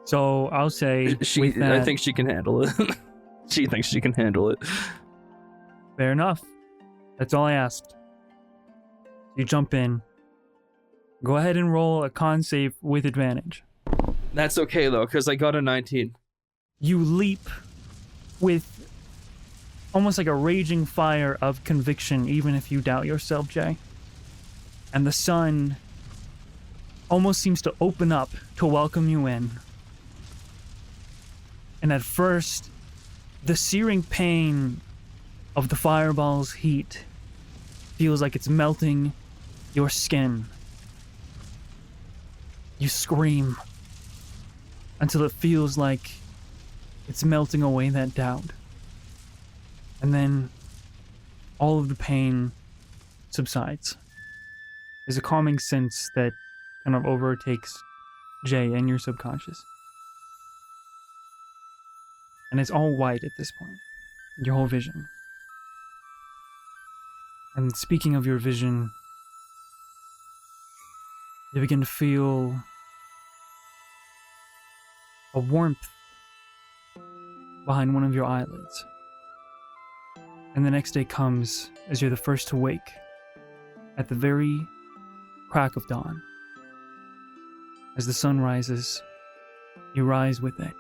So I'll say I think she can handle it. She thinks she can handle it. Fair enough. That's all I asked. You jump in. Go ahead and roll a con save with advantage. That's okay though, because I got a 19. You leap with almost like a raging fire of conviction, even if you doubt yourself, Jay. And the sun almost seems to open up to welcome you in. And at first, the searing pain of the fireball's heat feels like it's melting your skin. You scream until it feels like it's melting away that doubt. And then all of the pain subsides. There's a calming sense that kind of overtakes Jay and your subconscious. And it's all white at this point. Your whole vision. And speaking of your vision, you begin to feel a warmth behind one of your eyelids. And the next day comes as you're the first to wake at the very crack of dawn. As the sun rises, you rise with it.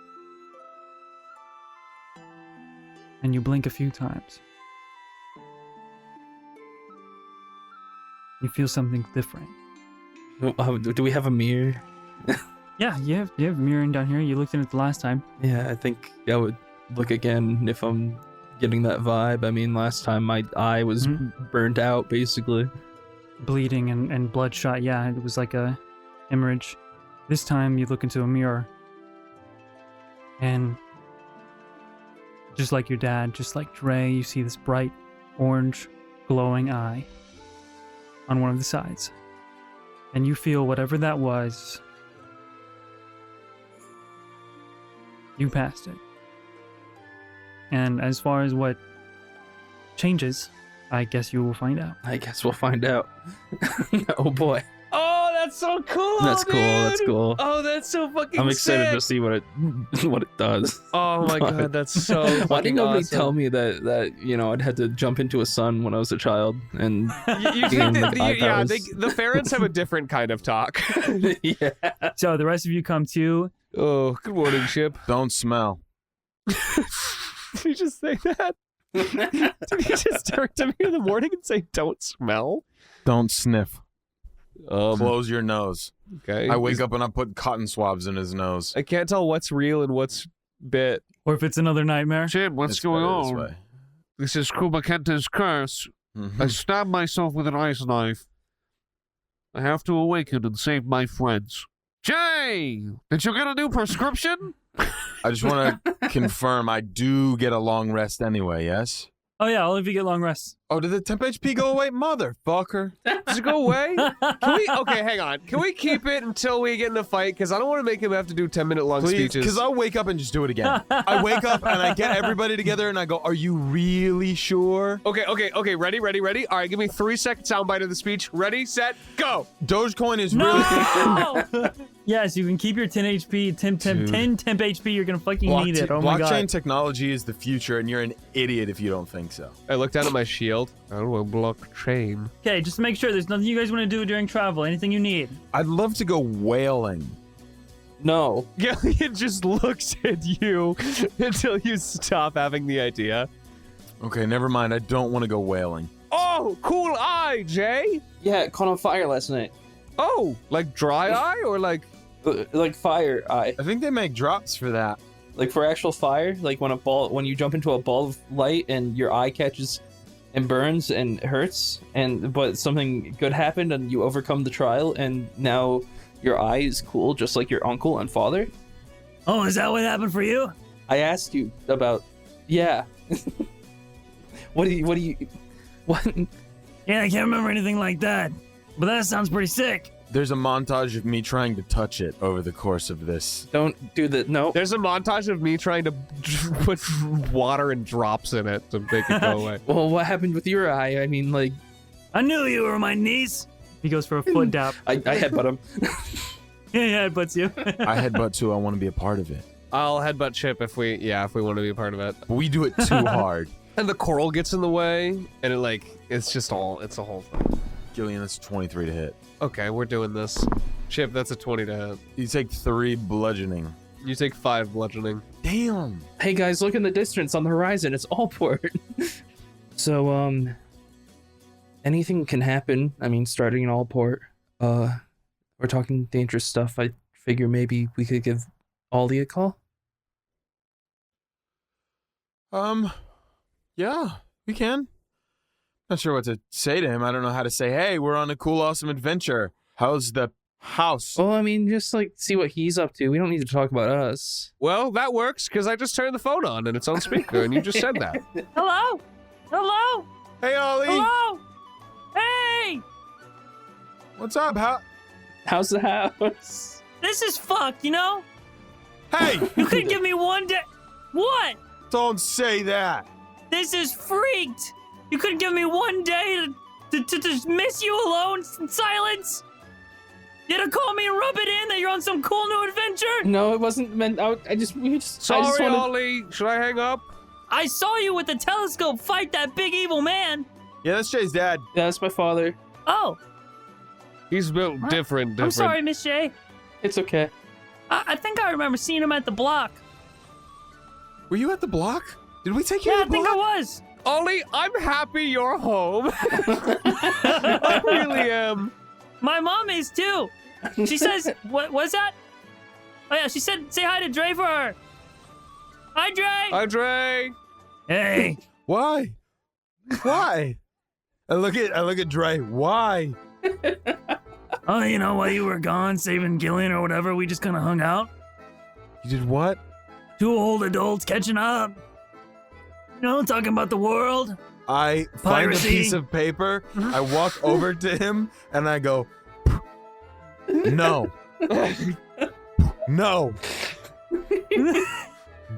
And you blink a few times. You feel something different. Do we have a mirror? Yeah, you have mirroring down here. You looked in it the last time. Yeah, I think I would look again if I'm getting that vibe. I mean, last time my eye was burnt out, basically. Bleeding and bloodshot. Yeah, it was like a hemorrhage. This time you look into a mirror. And just like your dad, just like Dre, you see this bright orange glowing eye on one of the sides. And you feel whatever that was, you passed it. And as far as what changes, I guess you will find out. I guess we'll find out. Oh boy. Oh, that's so cool. That's cool. That's dude. cool. Oh, that's so fucking I'm excited sick. to see what it does. Oh my god, that's so Why fucking didn't nobody awesome. tell me that I'd had to jump into a sun when I was a child and You gain, think like, eye powers. the Ferrets have a different kind of talk. Yeah. So the rest of you come to. Oh, good morning, Chip. Don't smell. Did you just say that? Did you just turn to me in the morning and say, "Don't smell"? Don't sniff. Um, Close your nose. Okay. I wake up and I put cotton swabs in his nose. I can't tell what's real and what's bit. Or if it's another nightmare. Chip, what's It's going better this on? way. This is Kuba Kenta's curse. Mhm. I stabbed myself with an ice knife. I have to awaken and save my friends. Jay, did you get a new prescription? I just want to confirm I do get a long rest anyway, yes? Oh yeah, only if you get long rests. Oh, did the temp HP go away? Motherfucker. Does it go away? Can we? Okay, hang on. Can we keep it until we get in a fight? Because I don't want to make him have to do 10-minute long Please, speeches. because I'll wake up and just do it again. I wake up and I get everybody together and I go, are you really sure? Okay. Ready. All right, give me 3-second soundbite of the speech. Ready, set, go. Dogecoin is really... No! Yes, you can keep your 10 HP, 10 temp HP. You're gonna fucking need it. Oh my Blockchain god. technology is the future, and you're an idiot if you don't think so. I looked down at my shield. Oh, a blockchain. Okay, just to make sure there's nothing you guys want to do during travel. Anything you need. I'd love to go whaling. No. Gillion just looks at you until you stop having the idea. Okay, never mind. I don't want to go whaling. Oh, cool eye, Jay. Yeah, it caught on fire last night. Oh, like dry eye or like... Like fire eye. I think they make drops for that. Like for actual fire, like when you jump into a ball of light and your eye catches and burns and hurts, but something good happened and you overcome the trial and now your eye is cool, just like your uncle and father. Oh, is that what happened for you? I asked you about, yeah. What? Yeah, I can't remember anything like that. But that sounds pretty sick. There's a montage of me trying to touch it over the course of this. Don't do the, no. There's a montage of me trying to put water and drops in it to make it go away. Well, what happened with your eye? I mean, like, I knew you were my niece. He goes for a foot dap. I headbutt him. Yeah, it butts you. I headbutt too. I want to be a part of it. I'll headbutt Chip if we want to be a part of it. But we do it too hard. And the coral gets in the way, and it's a whole thing. Gillian, that's 23 to hit. Okay, we're doing this. Chip, that's a 20 to hit. You take 3 bludgeoning. You take 5 bludgeoning. Damn. Hey guys, look in the distance on the horizon. It's Allport. So, anything can happen. I mean, starting in Allport. We're talking dangerous stuff. I figure maybe we could give Ollie a call. Yeah, we can. Not sure what to say to him. I don't know how to say, hey, we're on a cool, awesome adventure. How's the house? Well, I mean, just like see what he's up to. We don't need to talk about us. Well, that works, because I just turned the phone on, and it's on speaker, and you just said that. Hello? Hello? Hey, Ollie. Hello? Hey! What's up? How's the house? This is fucked, you know? Hey! You couldn't give me one day. What? Don't say that. This is freaked. You couldn't give me one day to just miss you alone in silence? You had to call me and rub it in that you're on some cool new adventure? No, it wasn't meant. I just Sorry, wanted... Ollie. Should I hang up? I saw you with the telescope fight that big evil man. Yeah, that's Jay's dad. Yeah, that's my father. Oh, He's built different. I'm sorry, Miss J. It's okay. I think I remember seeing him at the block. Were you at the block? Did we take you Yeah, to I the think I block? was. Ollie, I'm happy you're home. I really am. My mom is too. She says, what was that? Oh yeah, she said, say hi to Dre for her. Hi, Dre. Hi, Dre. Hey, Why? Why? I look at Dre. Why? oh, you know, while you were gone saving Gillion or whatever, we just kind of hung out. You did what? Two old adults catching up. You know, talking about the world. I find a Piracy. piece of paper. I walk over to him and I go, no. No.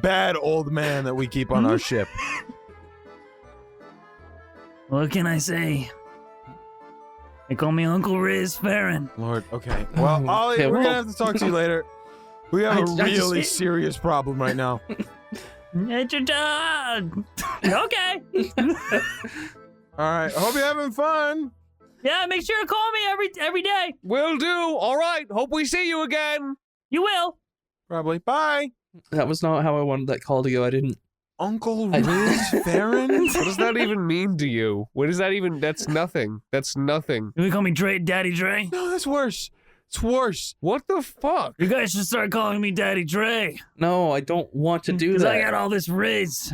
Bad old man that we keep on our ship. What can I say? They call me Uncle Riz Ferin. Lord, okay. Well, Ollie, Okay, we're well- gonna have to talk to you later. We have a I just- really serious problem right now. It's your dog. Okay. All right. I hope you're having fun. Yeah, make sure to call me every day. Will do. All right. Hope we see you again. You will. Probably. Bye. That was not how I wanted that call to go. I didn't. Uncle I- Riz Ferin? What does that even mean to you? What is that even? That's nothing. That's nothing. You call me Dre, Daddy Dre? No, that's worse. It's worse. What the fuck? You guys should start calling me Daddy Dre. No, I don't want to do Because that. I got all this Riz.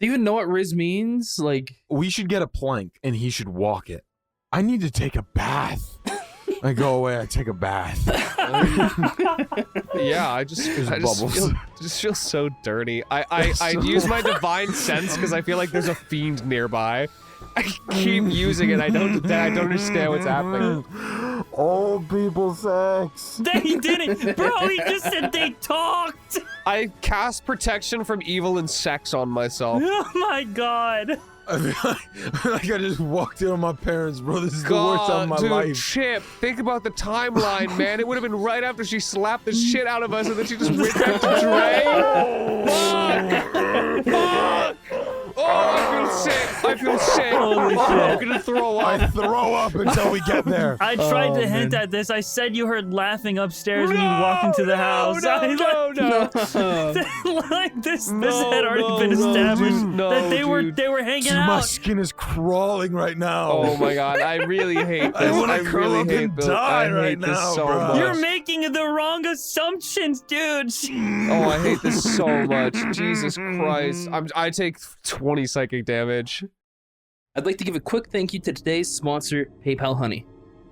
Do you even know what Riz means? Like, We should get a plank and he should walk it. I need to take a bath. I go away, I take a bath. Yeah, I just bubbles. feel so dirty. I use my divine sense because I feel like there's a fiend nearby. I keep using it. I don't understand what's happening. Old people sex. They didn't. Bro, he just said they talked. I cast protection from evil and sex on myself. Oh my god. I feel like I just walked in on my parents, bro. This is the worst time of my dude, life. Chip, think about the timeline, man. It would have been right after she slapped the shit out of us and then she just went back to Dre. Fuck! Fuck! Oh, I feel sick. I feel sick. Holy I'm shit. gonna throw I up. throw up until we get there. I tried Oh, to hint man. at this. I said you heard laughing upstairs when you walked into the house. No, Like this No, had already no, been no, established dude, no, that dude. they were hanging My out. skin is crawling right now. Oh my god, I really hate this. I wanna I curl really up hate and this. die I hate right this now, so bro. much. You're making the wrong assumptions, dude. Oh, I hate this so much. Jesus Christ. I take 20 psychic damage. I'd like to give a quick thank you to today's sponsor, PayPal Honey.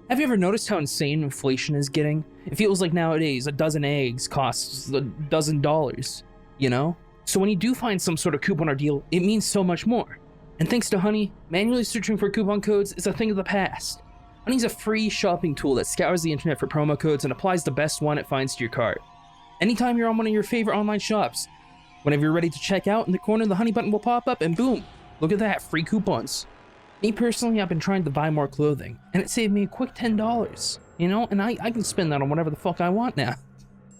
Have you ever noticed how insane inflation is getting? It feels like nowadays a dozen eggs costs $12, you know? So when you do find some sort of coupon or deal, it means so much more. And thanks to Honey, manually searching for coupon codes is a thing of the past. Honey's a free shopping tool that scours the internet for promo codes and applies the best one it finds to your cart. Anytime you're on one of your favorite online shops, whenever you're ready to check out, in the corner the Honey button will pop up and boom, look at that, free coupons. Me personally, I've been trying to buy more clothing, and it saved me a quick $10, you know, and I can spend that on whatever the fuck I want now.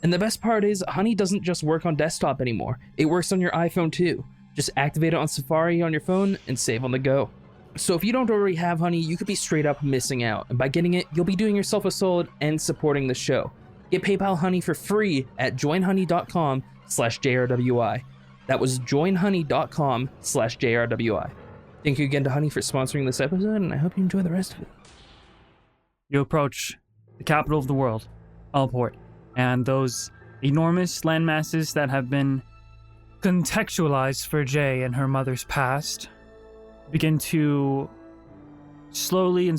And the best part is, Honey doesn't just work on desktop anymore, it works on your iPhone too. Just activate it on Safari on your phone and save on the go. So if you don't already have Honey, you could be straight up missing out, and by getting it, you'll be doing yourself a solid and supporting the show. Get PayPal Honey for free at joinhoney.com/JRWI. That was joinhoney.com/JRWI. Thank you again to Honey for sponsoring this episode, and I hope you enjoy the rest of it. You approach the capital of the world, Allport, and those enormous landmasses that have been contextualized for Jay and her mother's past begin to slowly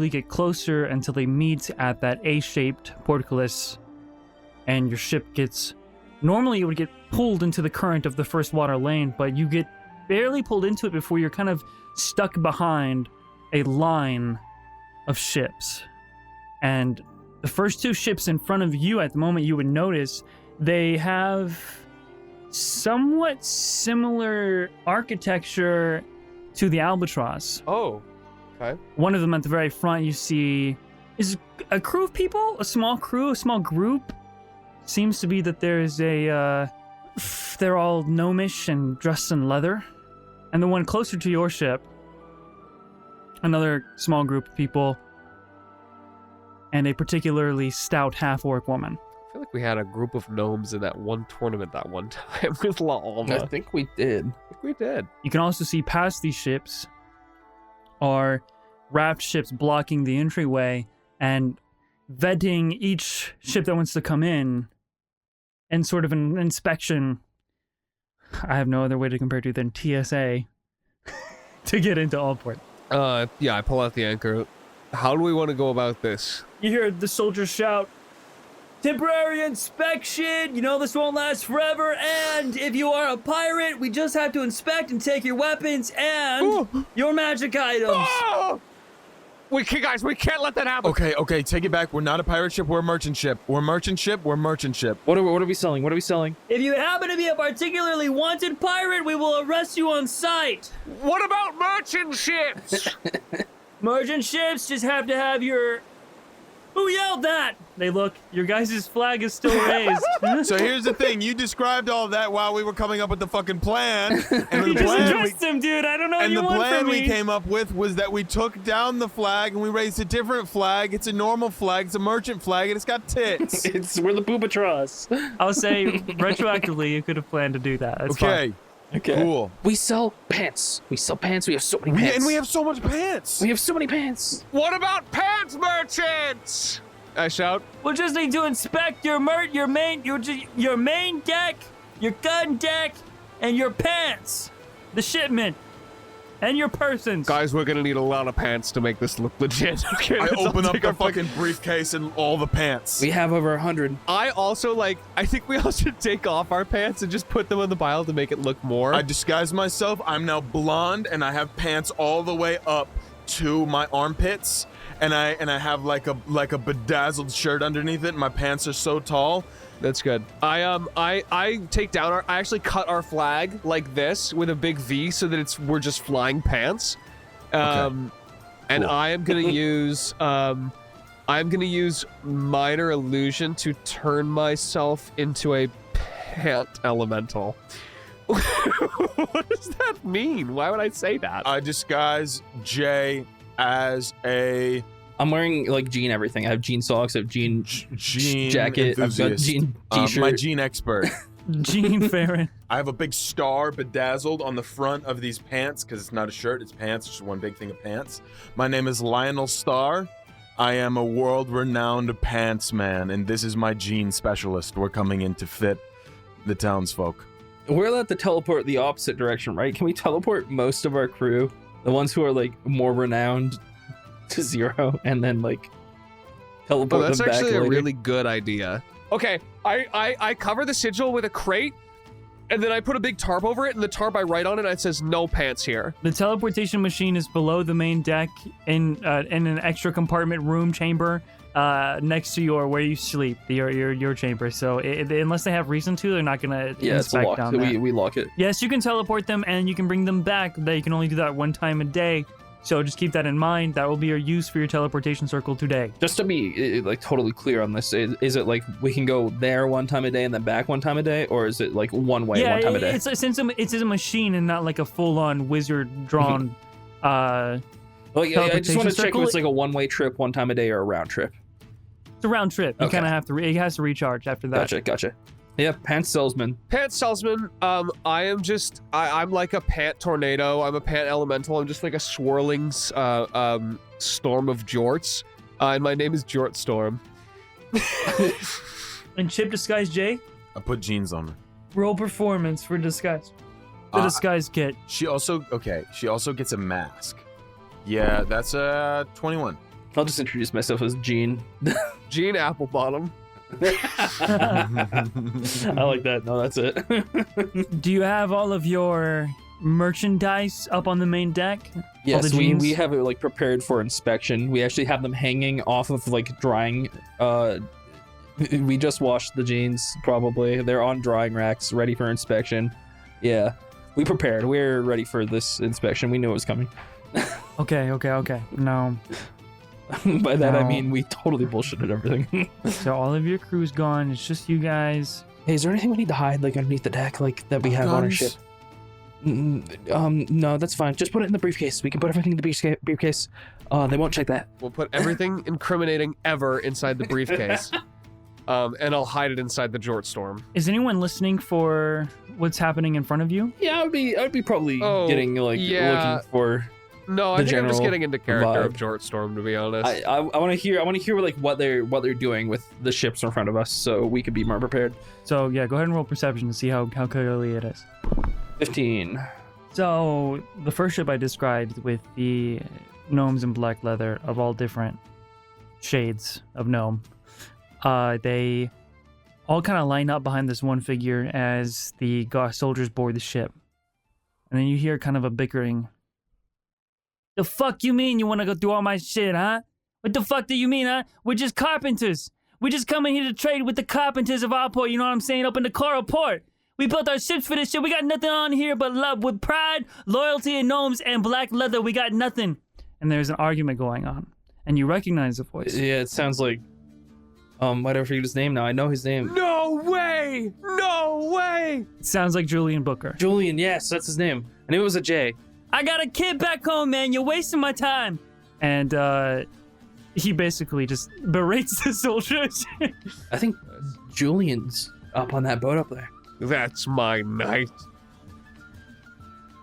get closer until they meet at that A-shaped portcullis, and your ship gets... Normally it would get pulled into the current of the first water lane, but you get barely pulled into it before you're kind of stuck behind a line of ships. And the first two ships in front of you at the moment you would notice, they have somewhat similar architecture to the Albatross. Oh, okay. One of them at the very front you see is a crew of people, a small crew, a small group. Seems to be that there's a, they're all gnomish and dressed in leather. And the one closer to your ship, another small group of people, and a particularly stout half-orc woman. I feel like we had a group of gnomes in that one tournament that one time with La Alma. I think we did. I think we did. You can also see past these ships are raft ships blocking the entryway and vetting each ship that wants to come in and sort of an inspection I have no other way to compare to than TSA to get into Allport. Yeah, I pull out the anchor. How do we want to go about this? You hear the soldiers shout, "Temporary inspection! You know this won't last forever, and if you are a pirate, we just have to inspect and take your weapons and your magic items." Oh! We can't let that happen. Okay, take it back. We're not a pirate ship. We're a merchant ship. We're a merchant ship. What are we selling? What are we selling? If you happen to be a particularly wanted pirate, we will arrest you on sight. What about merchant ships? Merchant ships just have to have your... Who yelled that? They look, your guys' flag is still raised. So here's the thing. You described all that while we were coming up with the fucking plan. And You the just plan addressed him, dude. I don't know what and you the want plan from we me. came up with was that we took down the flag and we raised a different flag. It's a normal flag. It's a merchant flag, and it's got tits. We're the Boobatros. I'll say, retroactively, you could have planned to do that. That's fine. Okay. Cool. We sell pants. We have so many pants. And we have so much pants. We have so many pants. What about pants merchants? I shout. We'll just need to inspect your main deck, your gun deck, and your pants, the shipment, and your persons. Guys, we're gonna need a lot of pants to make this look legit. Okay, I let's all open up take the our fucking briefcase and all the pants. We have over 100. I also I think we all should take off our pants and just put them on the pile to make it look more. I disguise myself. I'm now blonde and I have pants all the way up to my armpits. And I have like a bedazzled shirt underneath it. My pants are so tall. That's good. I take down I actually cut our flag like this with a big V so that we're just flying pants. And Cool. I am gonna use minor illusion to turn myself into a pant elemental. What does that mean? Why would I say that? I disguise Jay as a I'm wearing like jean everything. I have jean socks. I have jean jacket. I've got enthusiast. jean t-shirt. My jean expert. Jay Ferin. I have a big star bedazzled on the front of these pants because it's not a shirt, it's pants. It's just one big thing of pants. My name is Lionel Starr. I am a world-renowned pants man, and this is my jean specialist. We're coming in to fit the townsfolk. We're allowed to teleport the opposite direction, right? Can we teleport most of our crew, the ones who are like more renowned, to 0, and then like teleport that's them back actually later? a really good idea. Okay, I cover the sigil with a crate, and then I put a big tarp over it, and the tarp I write on it, and it says "No pants here." The teleportation machine is below the main deck in an extra compartment room chamber next to where you sleep, your chamber. So unless they have reason to, they're not gonna Yeah, it's inspect locked. down So there. we lock it. Yes, you can teleport them and you can bring them back. They can only do that one time a day. So just keep that in mind. That will be your use for your teleportation circle today. Just to be like totally clear on this, is it like we can go there one time a day and then back one time a day, or is it like one way one time a day? It's a machine and not like a full-on wizard drawn. Well, yeah, I just want to check if circle. it's like a one-way trip one time a day or a round trip. It's a round trip. You Okay. kind of have to. It has to recharge after that. Gotcha. Yeah, pants salesman. Pant salesman. I'm like a pant tornado. I'm a pant elemental. I'm just like a swirling storm of jorts. And my name is Jort Storm. And Chip Disguise J, I put jeans on her. roll performance for disguise. The disguise kit. She also gets a mask. Yeah, that's 21. I'll just introduce myself as Gene. Gene Applebottom. I like that. No, that's it. Do you have all of your merchandise up on the main deck? Yes, the jeans? we have it like prepared for inspection. We actually have them hanging off of like drying. We just washed the jeans. Probably they're on drying racks, ready for inspection. Yeah, we prepared. We're ready for this inspection. We knew it was coming. Okay. No. By that I No. mean we totally bullshitted everything. So all of your crew's gone. It's just you guys. Hey, is there anything we need to hide like underneath the deck, like that we have on our Guns? ship? No, that's fine. Just put it in the briefcase. We can put everything in the briefcase. They won't check that. We'll put everything incriminating ever inside the briefcase. And I'll hide it inside the Jort Storm. Is anyone listening for what's happening in front of you? Yeah, I'd be probably Oh, getting like yeah. looking for. No, I The think I'm just general getting into character of vibe. Jort Storm, to be honest. I want to hear like what they're doing with the ships in front of us, so we could be more prepared. So yeah, go ahead and roll perception to see how clearly it is. 15. So the first ship I described with the gnomes in black leather of all different shades of gnome, they all kind of line up behind this one figure as the soldiers board the ship. And then you hear kind of a bickering. The fuck you mean you want to go through all my shit, huh? What the fuck do you mean, huh? We're just carpenters. We're just coming here to trade with the carpenters of Allport, you know what I'm saying? Up in the coral port. We built our ships for this shit. We got nothing on here but love. With pride, loyalty, and gnomes and black leather, we got nothing. And there's an argument going on. And you recognize the voice. Yeah, it sounds like why did I forget his name now? I know his name. No way! No way! It sounds like Julian Booker. Julian, yes, that's his name. I knew it was a J. I got a kid back home, man. You're wasting my time. And he basically just berates the soldiers. I think Julian's up on that boat up there. That's my knight.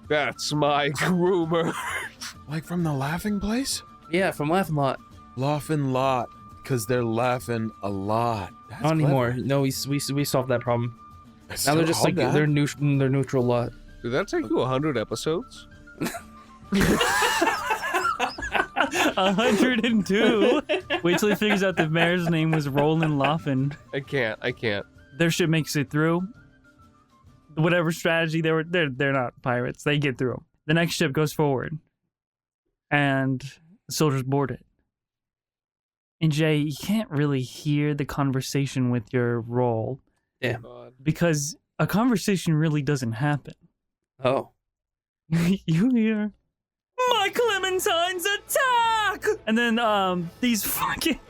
That's my groomer. Like from the laughing place? Yeah, from Laughing Lot. Laughing lot, because they're laughing a lot. That's Not anymore. clever. No, we solved that problem. I Now still they're just hold like that. they're neutral lot. Did that take you 100 episodes? 102. Wait till he figures out the mayor's name was Roland Laughlin. I can't. Their ship makes it through. Whatever strategy they're not pirates. They get through. The next ship goes forward, and the soldiers board it. And Jay, you can't really hear the conversation with your roll God. because a conversation really doesn't happen. Oh. You hear, "My Clementines attack!" And then these fucking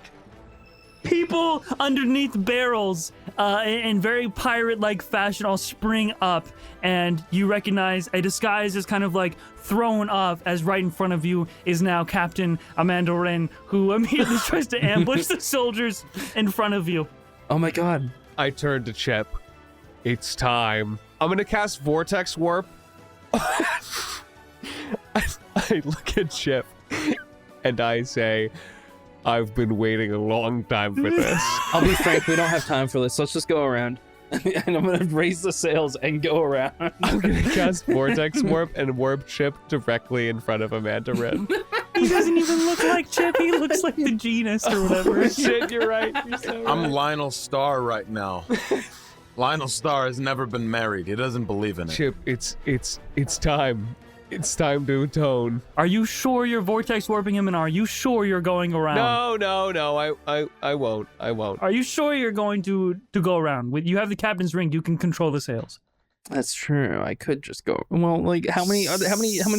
people underneath barrels in very pirate-like fashion all spring up, and you recognize a disguise is kind of like thrown off as right in front of you is now Captain Amanda Wren, who immediately tries to ambush the soldiers in front of you. Oh my god. I turn to Chep. It's time. I'm gonna cast Vortex Warp. I look at Chip and I say, I've been waiting a long time for this. I'll be frank, we don't have time for this. Let's just go around. And I'm gonna raise the sails and go around. I'm gonna cast Vortex Warp and warp Chip directly in front of Amanda Wren. He doesn't even look like Chip. He looks like the genus or whatever. Shit, you're right. You're so I'm right. Lionel Starr right now. Lionel Starr has never been married. He doesn't believe in it. Chip, it's time. It's time to atone. Are you sure you're vortex warping him, and are you sure you're going around? No. I won't. Are you sure you're going to go around? You have the captain's ring. You can control the sails. That's true. I could just go. Well, like how many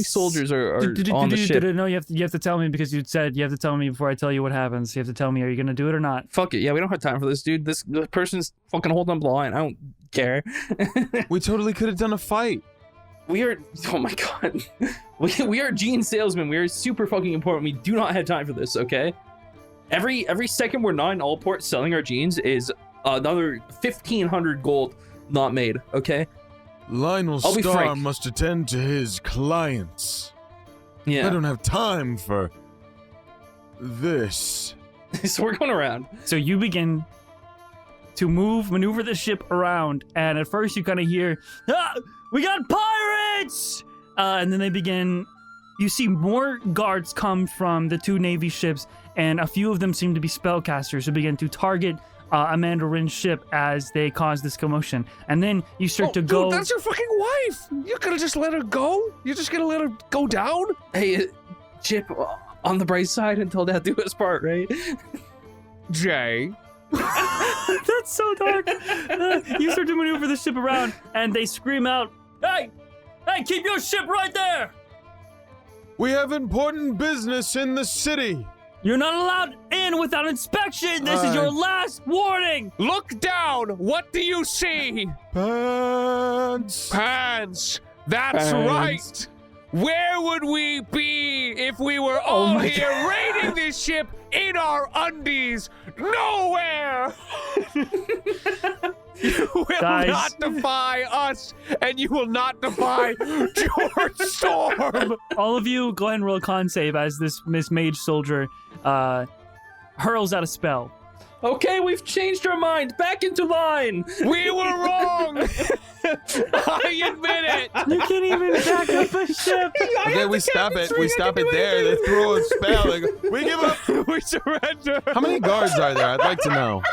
soldiers are on the ship? No, you have to tell me because you said you have to tell me before I tell you what happens. You have to tell me, are you gonna do it or not? Fuck it. Yeah, we don't have time for this, dude. This person's fucking holding up the line. I don't care. We totally could have done a fight. We are. Oh my god. We are gene salesmen. We are super fucking important. We do not have time for this. Okay. Every second we're not in Allport selling our genes is another 1,500 gold not made. Okay. Lionel I'll be Starr frank. must attend to his clients. Yeah. I don't have time for this. So we're going around. So you begin to maneuver the ship around, and at first you kind of hear, "Ah, we got pirates!" And then they begin. You see more guards come from the two Navy ships, and a few of them seem to be spellcasters who begin to target Amanda Wren's ship as they cause this commotion. And then you start to go. Dude, that's your fucking wife. You could have just let her go. You're just gonna let her go down? Hey, Chip, on the bright side until death do us part, right? Jay. That's so dark. You start to maneuver the ship around, and they scream out, "Hey, keep your ship right there! We have important business in the city. You're not allowed in without inspection! This is your last warning!" Look down. What do you see? Pants. Pants. That's Pants. right. Where would we be if we were all my here raiding this ship in our undies? Nowhere. You will Guys. not defy us, and you will not defy Jort Storm. All of you, go ahead and roll a con save as this Mage Soldier hurls out a spell. Okay, we've changed our mind. Back into line. We were wrong. I admit it. You can't even back up a ship. Okay, we stop it. We stop it there. They throw a spell. They go, we give up. We surrender. How many guards are there? I'd like to know.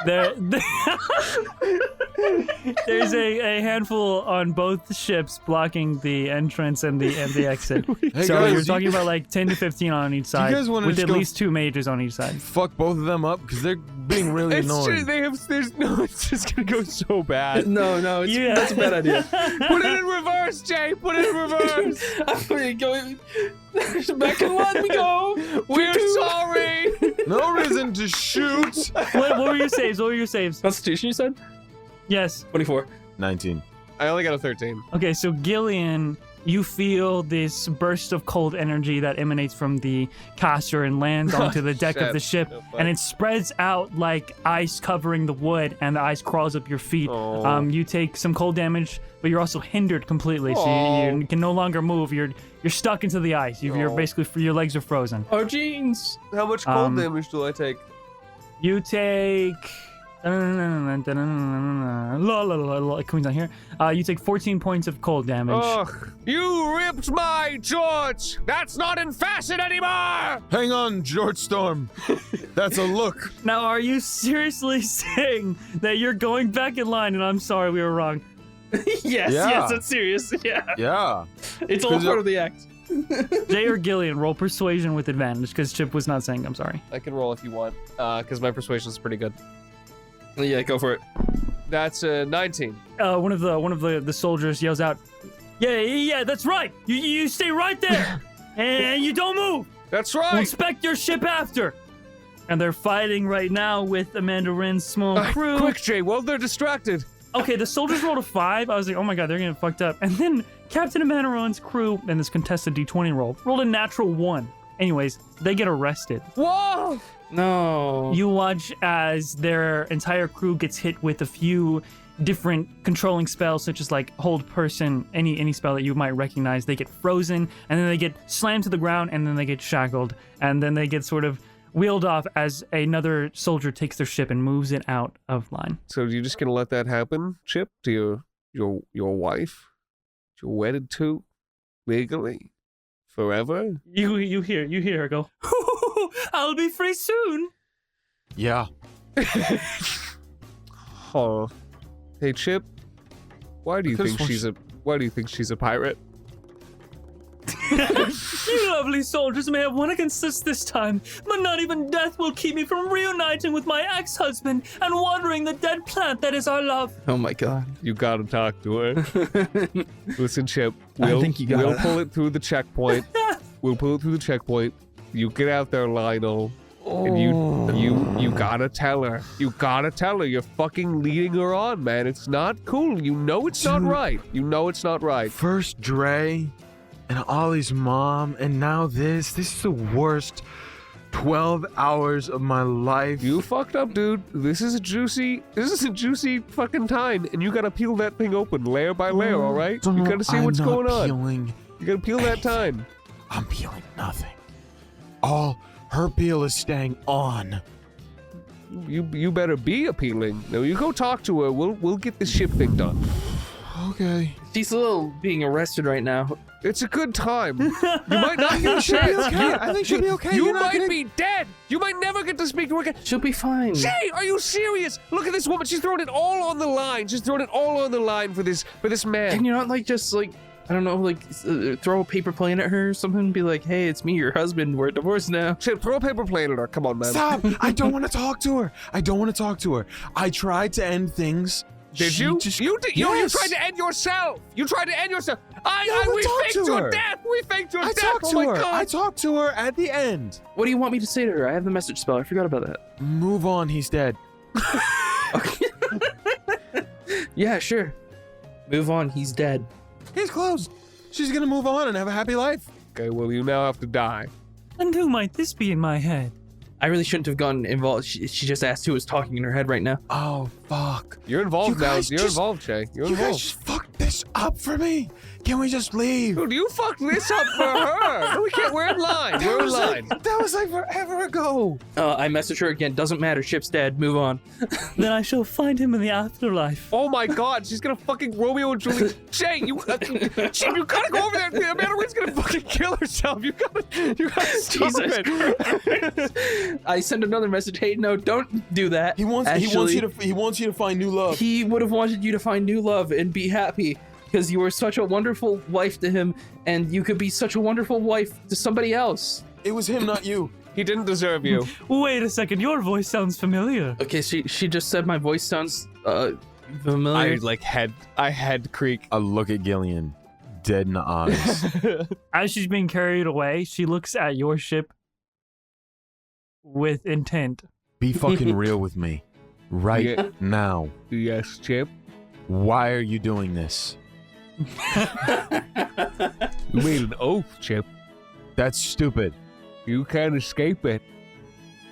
There's a handful on both ships blocking the entrance and the exit. Hey, So guys, you're talking about like 10 to 15 on each side, guys wanna with just at go- least 2 mages on each side. Fuck both of them up because they're being really It's annoying. just, it's just gonna go so bad. No, that's a bad idea. Put it in reverse, Jay. Put it in reverse. Back in line we go. We're sorry. No reason to shoot. What were your saves? What were your saves? Constitution, you said? Yes. 24. 19. I only got a 13. Okay, so Gillion, you feel this burst of cold energy that emanates from the caster and lands onto the deck of Shit. the ship, No fun. and it spreads out like ice covering the wood, and the ice crawls up your feet. Oh. You take some cold damage, but you're also hindered completely, so Oh. you can no longer move. You're stuck into the ice. You're Oh. basically your legs are frozen. Our jeans. How much cold damage do I take? You take. Queen's not here. You take 14 points of cold damage. Ugh, you ripped my Jort! That's not in fashion anymore! Hang on, Jort Storm. That's a look. Now, are you seriously saying that you're going back in line? And I'm sorry, we were wrong. Yes, Yeah. that's serious. Yeah. Yeah. It's all 'Cause part of the act. Jay or Gillion, roll persuasion with advantage because Chip was not saying I'm sorry. I can roll if you want, because my persuasion is pretty good. Yeah, go for it. That's a 19. One of the soldiers yells out, "Yeah, that's right. You stay right there, and you don't move. That's We'll right! inspect your ship after." And they're fighting right now with Amanda Wren's small crew. Quick, Jay, well, they're distracted. Okay, the soldiers rolled a 5. I was like, oh my god, they're getting fucked up. And then Captain Amanda Wren's crew and this contested D20 rolled a natural 1. Anyways, they get arrested. Whoa! No. You watch as their entire crew gets hit with a few different controlling spells, such as like hold person, any spell that you might recognize. They get frozen, and then they get slammed to the ground, and then they get shackled, and then they get sort of wheeled off as another soldier takes their ship and moves it out of line. So you're just gonna let that happen, Chip, to your wife? You're wedded to? Legally? Forever? You hear her go, "I'll be free soon." Yeah. Oh. Hey, Chip, why do you Because think she's a pirate? You lovely soldiers may have won against us this time, but not even death will keep me from reuniting with my ex-husband and watering the dead plant that is our love. Oh my god. You gotta talk to her. Listen, Chip, we'll pull it through the checkpoint. We'll pull it through the checkpoint. You get out there, Lionel. And you gotta tell her. You gotta tell her. You're fucking leading her on, man. It's not cool. You know it's not right. You know it's not right. First Dre and Ollie's mom, and now this. This is the worst 12 hours of my life. You fucked up, dude. This is a juicy fucking time, and you gotta peel that thing open layer by layer, all right? You gotta see what's going on. Peeling. You gotta peel that time. I'm peeling nothing. All her peel is staying on. You better be appealing. No, you go talk to her. We'll get this ship thing done. Okay. She's a little being arrested right now. It's a good time. You might not get a She'll be chance. okay. I think she'll be okay. You You're not might gonna- be dead. You might never get to speak to her again. She'll be fine. Jay, are you serious? Look at this woman. She's throwing it all on the line. She's throwing it all on the line for this man. Can you not like just like I don't know, like throw a paper plane at her or something and be like, hey, it's me, your husband. We're divorced now. Chip, throw a paper plane at her. Come on, man. Stop! I don't want to talk to her. I don't want to talk to her. I tried to end things. Did She you? just- You Yes. tried to end yourself. You tried to end yourself. No, we talk faked to your her. death. We faked your I death. talked Oh to my her. God. I talked to her at the end. What do you want me to say to her? I have the message spell. I forgot about that. Move on. He's dead. Yeah, sure. Move on. He's dead. He's closed. She's gonna move on and have a happy life. Okay, well, you now have to die. And who might this be in my head? I really shouldn't have gotten involved. She just asked who was talking in her head right now. Oh, fuck. You're involved You now. guys You're just- involved, Jay. You're You guys involved. just fucked this up for me. Can we just leave? Dude, you fucked this up for her. No, we can't. We're in line. We're in line. That was like forever ago. I messaged her again. Doesn't matter. Ship's dead. Move on. Then I shall find him in the afterlife. Oh my God, she's gonna fucking Romeo and Juliet. Jay, you gotta go over there. Amanda Wynn's gonna fucking kill herself. You gotta stop Jesus it. I sent another message. Hey, no, don't do that. He wants you to find new love. He would have wanted you to find new love and be happy because you were such a wonderful wife to him, and you could be such a wonderful wife to somebody else. It was him, not you. He didn't deserve you. Wait a second, your voice sounds familiar. Okay, she just said my voice sounds familiar. I head creak. I look at Gillion, dead in the eyes. As she's being carried away, she looks at your ship with intent. Be fucking real with me. Right Yeah. now. Yes, Chip. Why are you doing this? You made an oath, Chip. That's stupid. You can't escape it.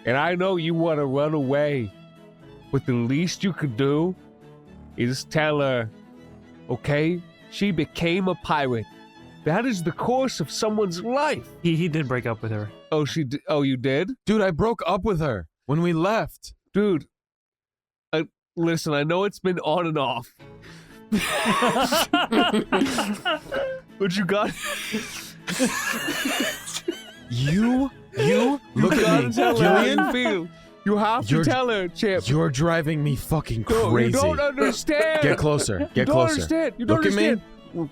And I know you want to run away. But the least you could do is tell her, okay, she became a pirate. That is the course of someone's life. He did break up with her. Oh, oh, you did? Dude, I broke up with her when we left. Dude, listen, I know it's been on and off. But you got... You look at gotta me, tell her how you Gillion. feel. You have to You're- tell her, Chip. You're driving me fucking No, crazy. you don't understand. Get closer. You Get don't closer. understand. You don't Look at me. understand.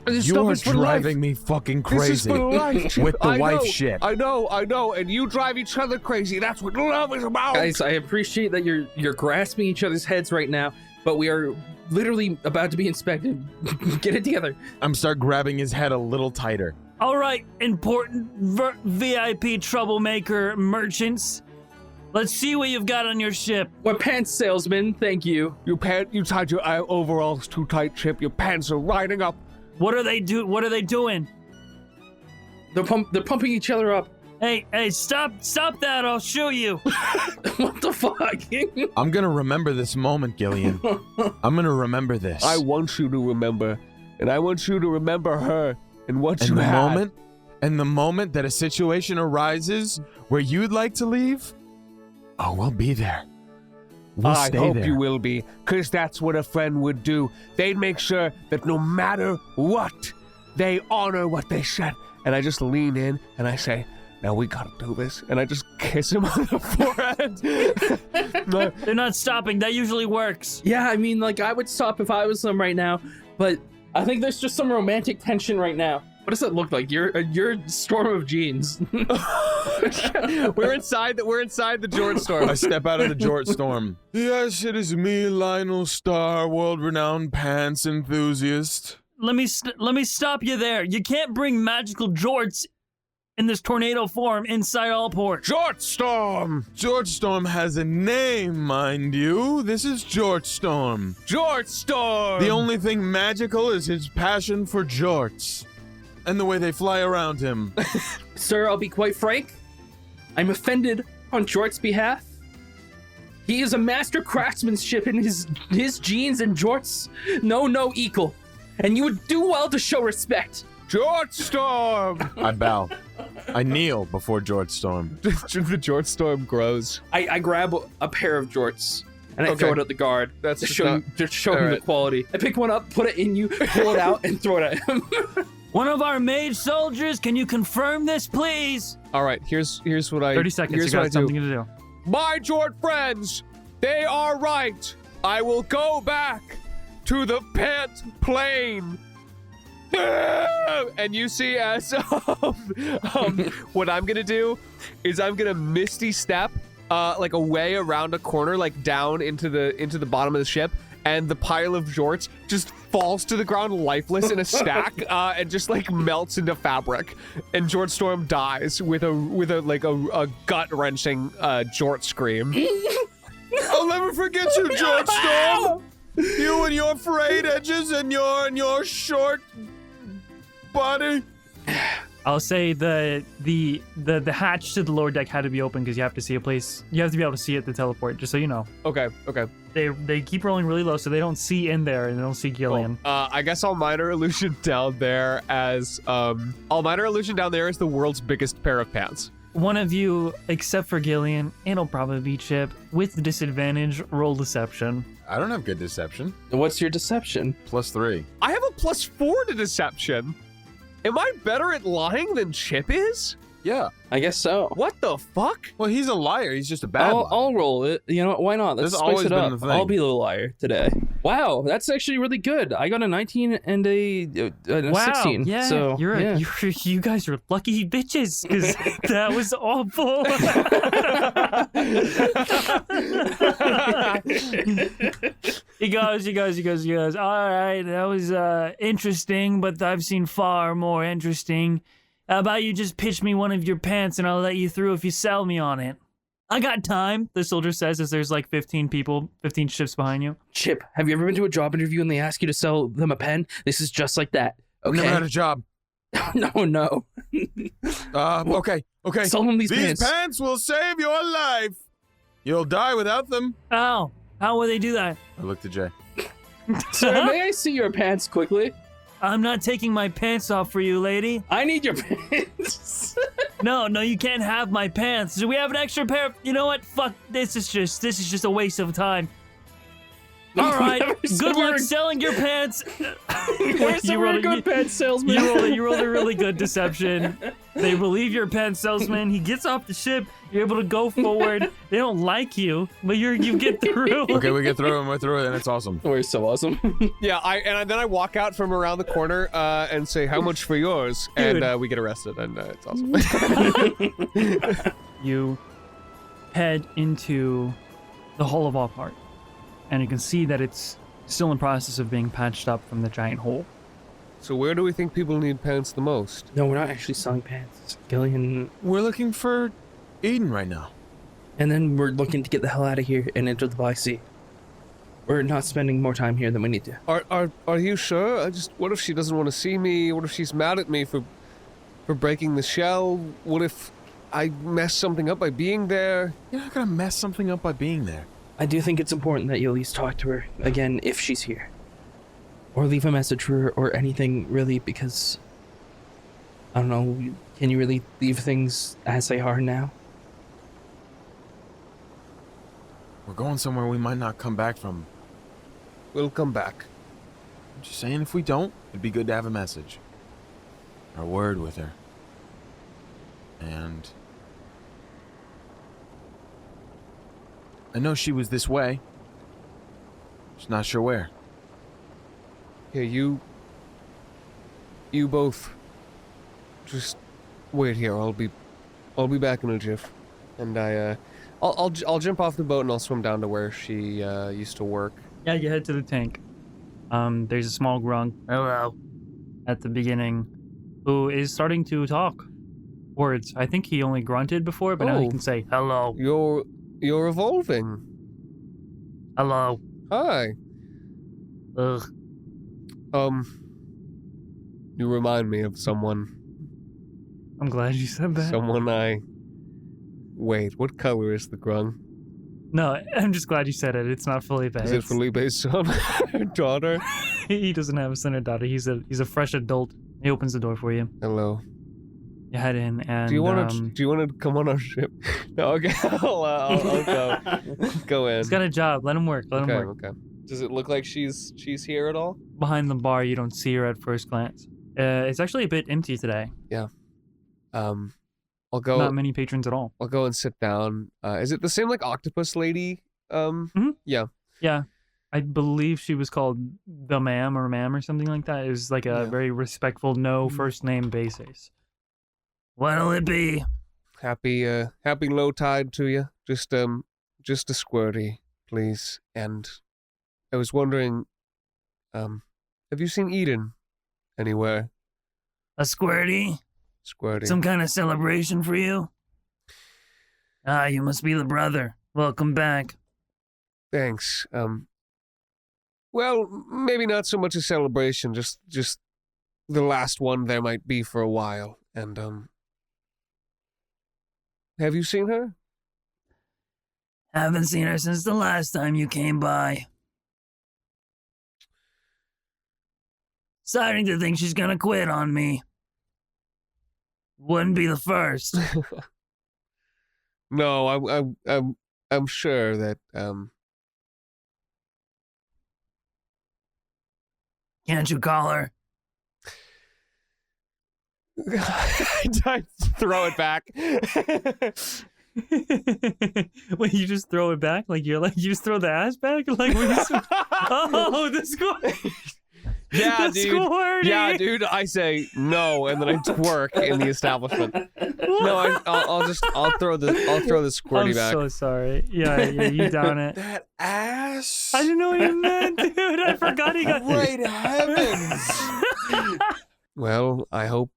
This You stuff are is for driving life. me fucking This is crazy for life, Chip. with the I wife know, shit. I know, and you drive each other crazy. That's what love is about. Guys, I appreciate that you're grasping each other's heads right now, but we are literally about to be inspected. Get it together. I'm start grabbing his head a little tighter. All right, important VIP troublemaker merchants. Let's see what you've got on your ship. We're pants salesman, thank you. You tied your overalls too tight, Chip. Your pants are riding up. What are they doing? They're pumping each other up. Hey, stop that, I'll shoot you. What the fuck? I'm gonna remember this moment, Gillion. I'm gonna remember this. I want you to remember, and I want you to remember her and what and you the had. moment that a situation arises where you'd like to leave, oh, we'll be there. We'll I stay hope there. you will be, because that's what a friend would do. They'd make sure that no matter what, they honor what they said. And I just lean in and I say, now we gotta do this. And I just kiss him on the forehead. They're not stopping, that usually works. Yeah, I mean, like, I would stop if I was them right now, but I think there's just some romantic tension right now. What does that look like? You're a storm of jeans. We're inside the Jort storm. I step out of the Jort storm. Yes, it is me, Lionel Starr, world-renowned pants enthusiast. Let me stop you there. You can't bring magical jorts in this tornado form inside Allport. Jort storm! Jort Storm has a name, mind you. This is Jort Storm. Jort storm! The only thing magical is his passion for jorts. And the way they fly around him. Sir, I'll be quite frank. I'm offended on Jort's behalf. He is a master craftsmanship in his jeans and Jort's no equal. And you would do well to show respect. Jort storm! I bow. I kneel before Jort Storm. The Jort storm grows. I grab a pair of Jorts and I Okay. throw it at the guard. That's to just show not- him, to show him the Alright. quality. I pick one up, put it in you, pull it out, and throw it at him. One of our mage soldiers, can you confirm this, please? All right, here's what I 30 seconds, here's you what I got do. something to do. My Jort friends, they are right. I will go back to the pant plane. And you see as what I'm gonna do is I'm gonna misty step like away around a corner, like down into the bottom of the ship, and the pile of jorts just falls to the ground lifeless in a stack and just like melts into fabric, and Jort Storm dies with a gut-wrenching Jort scream. I'll never forget you, Jort Storm. You and your frayed edges and your short body. I'll say the hatch to the lower deck had to be open because you have to see a place. You have to be able to see it to teleport. Just so you know. Okay. They keep rolling really low, so they don't see in there and they don't see Gillion. I guess I'll minor illusion down there as the world's biggest pair of pants. One of you, except for Gillion, it'll probably be Chip. With disadvantage, roll deception. I don't have good deception. What's your deception? +3. I have a +4 to deception. Am I better at lying than Chip is? Yeah. I guess so. What the fuck? Well, he's a liar. He's just a bad liar. I'll roll it. You know what? Why not? Let's This has spice always it been up. the thing. I'll be the liar today. Wow, that's actually really good. I got a 19 and a Wow, 16. yeah, So, yeah. you guys are lucky bitches because that was awful. You guys. All right, that was interesting, but I've seen far more interesting. How about you just pitch me one of your pants and I'll let you through if you sell me on it. I got time, the soldier says as there's like 15 ships behind you. Chip, have you ever been to a job interview and they ask you to sell them a pen? This is just like that. I've never had a job. No. Okay. Sell them these These pants. pants will save your life. You'll die without them. How will they do that? I looked at Jay. Sir, may I see your pants quickly? I'm not taking my pants off for you, lady. I need your pants. No, you can't have my pants. Do we have an extra pair of... You know what? Fuck, this is just a waste of time. All right, good luck selling your pants. Where's the word good pants salesman? You rolled a really good deception. They believe you're a pants salesman. He gets off the ship. You're able to go forward. They don't like you, but you get through. Okay, we get through and we're through it, and it's awesome. We're so awesome. Yeah, then I walk out from around the corner and say, how much for yours? Dude. And we get arrested, and it's awesome. You head into the hull of Allport, and you can see that it's still in process of being patched up from the giant hole. So where do we think people need pants the most? No, we're not actually selling pants. Gillion. We're looking for Eden right now. And then we're looking to get the hell out of here and enter the Black Sea. We're not spending more time here than we need to. Are you sure? What if she doesn't want to see me? What if she's mad at me for breaking the shell? What if I mess something up by being there? You're not gonna mess something up by being there. I do think it's important that you at least talk to her again if she's here. Or leave a message for her or anything, really, because... I don't know, can you really leave things as they are now? We're going somewhere we might not come back from. We'll come back. I'm just saying, if we don't, it'd be good to have a message. Or a word with her. And... I know she was this way. Just not sure where. Yeah, you both just wait here. I'll be back in a jiff. And I'll jump off the boat and I'll swim down to where she used to work. Yeah, you head to the tank. There's a small grunt, hello, at the beginning, who is starting to talk words. I think he only grunted before, but now he can say hello. You're evolving. Hello. Hi. Ugh. You remind me of someone. I'm glad you said that. Wait, what color is the grung? No, I'm just glad you said it. It's not Felipe. Is it Felipe's son or daughter? He doesn't have a son or daughter. He's a fresh adult. He opens the door for you. Hello. You head in, and Do you want to come on our ship? No, okay. I'll go. Go in. He's got a job. Let him work. Let him work. Okay. Does it look like she's here at all? Behind the bar, you don't see her at first glance. It's actually a bit empty today. Yeah. I'll go. Not many patrons at all. I'll go and sit down. Is it the same like octopus lady? Yeah. Yeah. I believe she was called the ma'am or something like that. It was like a very respectful, no first name basis. What'll it be? Happy low tide to you. Just a squirty, please. And I was wondering, have you seen Eden anywhere? A squirty? Squirty. Some kind of celebration for you? Ah, you must be the brother. Welcome back. Thanks. Well, maybe not so much a celebration, just the last one there might be for a while. And, have you seen her? Haven't seen her since the last time you came by. Starting to think she's gonna quit on me. Wouldn't be the first. No, I'm sure that, Can't you call her? I throw it back. Wait, you just throw it back? You just throw the ass back? Like, when you oh, the score. Yeah, the dude. squirting. Yeah, dude. I say no, and then I twerk in the establishment. No, I'll throw the squirty I'm back. so sorry. Yeah, you down it. That ass. I didn't know what you meant, dude. I forgot he got. Great heavens. Well, I hope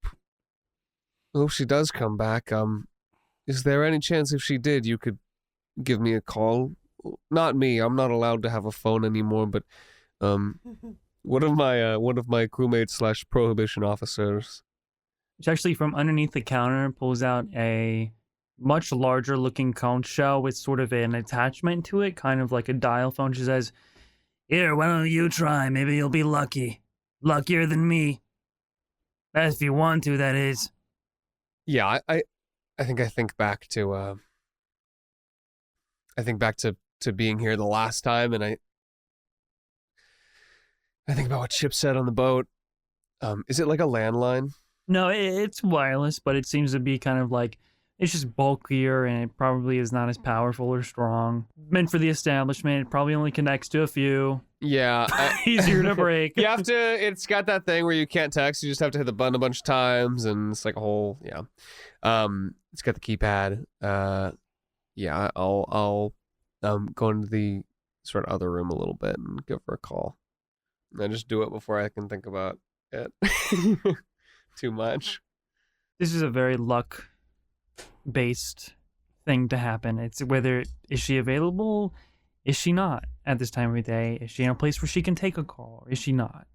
she does come back. Is there any chance if she did, you could give me a call? Not me. I'm not allowed to have a phone anymore. But one of my crewmates / prohibition officers. It's actually from underneath the counter, pulls out a much larger looking conch shell with sort of an attachment to it, kind of like a dial phone. She says, Here, why don't you try? Maybe you'll be lucky. Luckier than me. If you want to, that is. Yeah, I think back to being here the last time, and I think about what Chip said on the boat. Is it like a landline? no, it's wireless, but it seems to be kind of like, it's just bulkier and it probably is not as powerful or strong. Meant for the establishment, it probably only connects to a few. Yeah. Easier to break. You have to, it's got that thing where you can't text, you just have to hit the button a bunch of times, and it's like a whole, yeah. It's got the keypad. Yeah, I'll go into the sort of other room a little bit and give her a call. I just do it before I can think about it too much. This is a very luck-based thing to happen. It's whether, is she available? Is she not at this time of day? Is she in a place where she can take a call? Or is she not?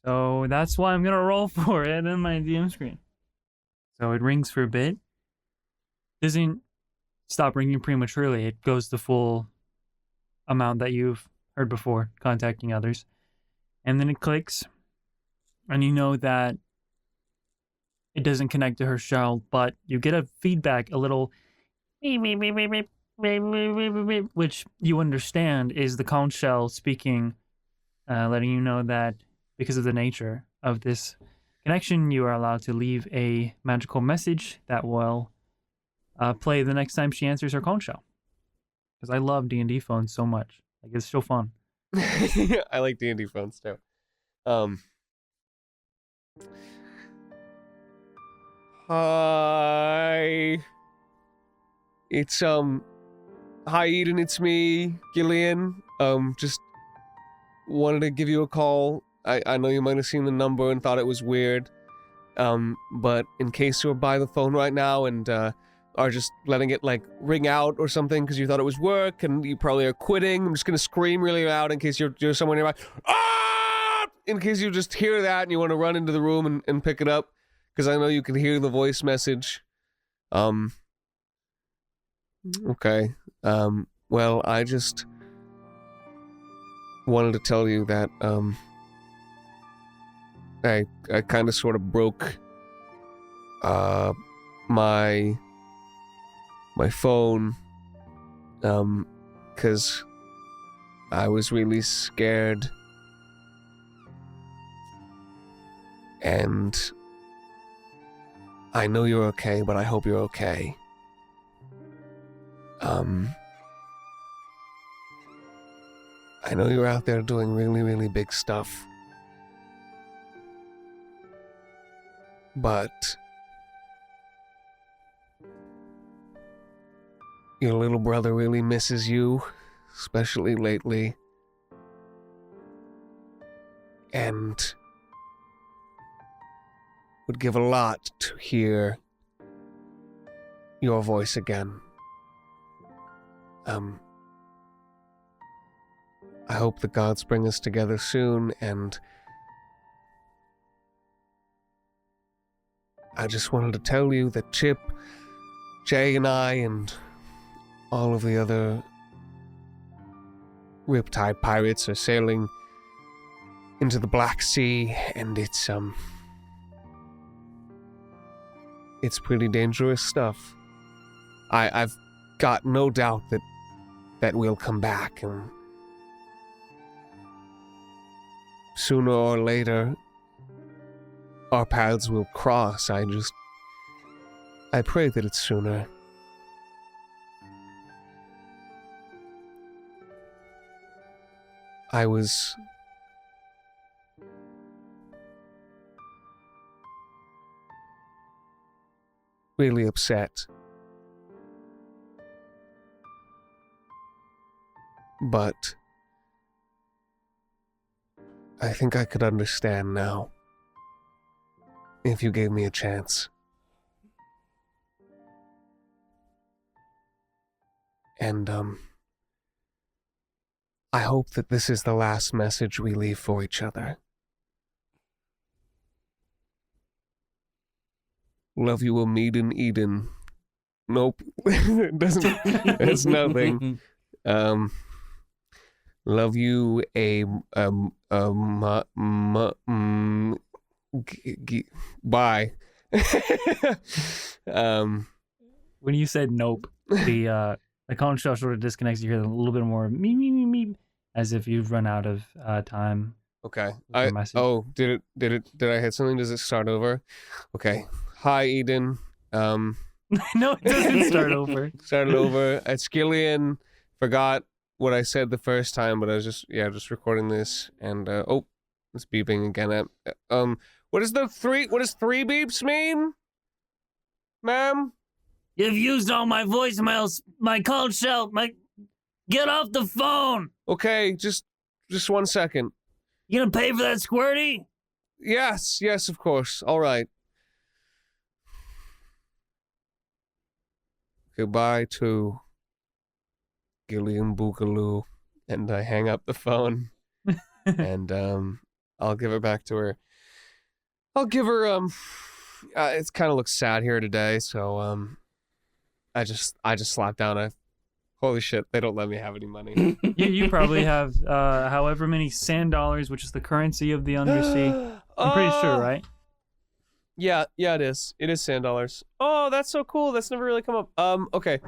So that's why I'm going to roll for it in my DM screen. So it rings for a bit. Doesn't stop ringing prematurely. It goes the full amount that you've heard before, contacting others. And then it clicks. And you know that it doesn't connect to her shell, but you get a feedback, a little which you understand is the conch shell speaking, letting you know that because of the nature of this connection, you are allowed to leave a magical message that will play the next time she answers her conch shell. Because I love D&D phones so much. Like, it's so fun. I like D&D phones too. Hi. It's hi Eden, it's me, Gillion. Just wanted to give you a call. I know you might have seen the number and thought it was weird. But in case you're by the phone right now and are just letting it like ring out or something because you thought it was work and you probably are quitting, I'm just gonna scream really loud in case you're somewhere nearby. Ah! In case you just hear that and you want to run into the room and pick it up, because I know you can hear the voice message. Okay. Well, I just wanted to tell you that I kind of sort of broke my phone because I was really scared, and I know you're okay, but I hope you're okay. I know you're out there doing really, really big stuff. But your little brother really misses you, especially lately. And would give a lot to hear your voice again. I hope the gods bring us together soon, and I just wanted to tell you that Chip, Jay, and I, and all of the other Riptide Pirates are sailing into the Black Sea, and it's pretty dangerous stuff. I've got no doubt that we'll come back, and sooner or later, our paths will cross. I pray that it's sooner. I was really upset. But I think I could understand now if you gave me a chance. And I hope that this is the last message we leave for each other. Love you, a meet in Eden. Nope. It doesn't. It's nothing. Love you, bye. When you said nope, the conch shell sort of disconnects. You hear a little bit more meep, as if you've run out of time. Okay. Did I hit something? Does it start over? Okay. Hi, Eden. No, it doesn't start over. Started over. It's Gillion. Forgot what I said the first time, but I was just recording this, and it's beeping again. What does three beeps mean, ma'am? You've used all my voicemails, my call shell, get off the phone. Okay, just 1 second. You gonna pay for that squirty? Yes, of course. All right. Goodbye to Gillion Boogaloo, and I hang up the phone, and I'll give it back to her. I'll give her it kind of looks sad here today, so I just slapped down. Holy shit, they don't let me have any money. You probably have however many sand dollars, which is the currency of the undersea. I'm pretty sure, right? Yeah, it is. It is sand dollars. Oh, that's so cool. That's never really come up. Okay.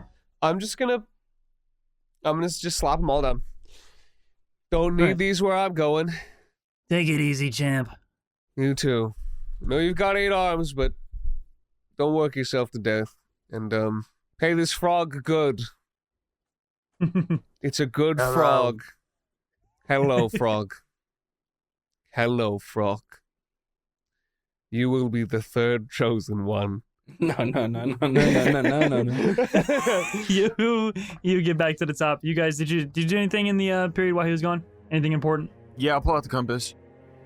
I'm just gonna just slap them all down. Don't need these where I'm going. Take it easy, champ. You too. I know you've got 8 arms, but don't work yourself to death. And pay this frog good. It's a good frog. Hello, frog. Hello, frog. You will be the 3rd chosen one. No. You get back to the top. You guys, did you do anything in the period while he was gone? Anything important? Yeah, I'll pull out the compass.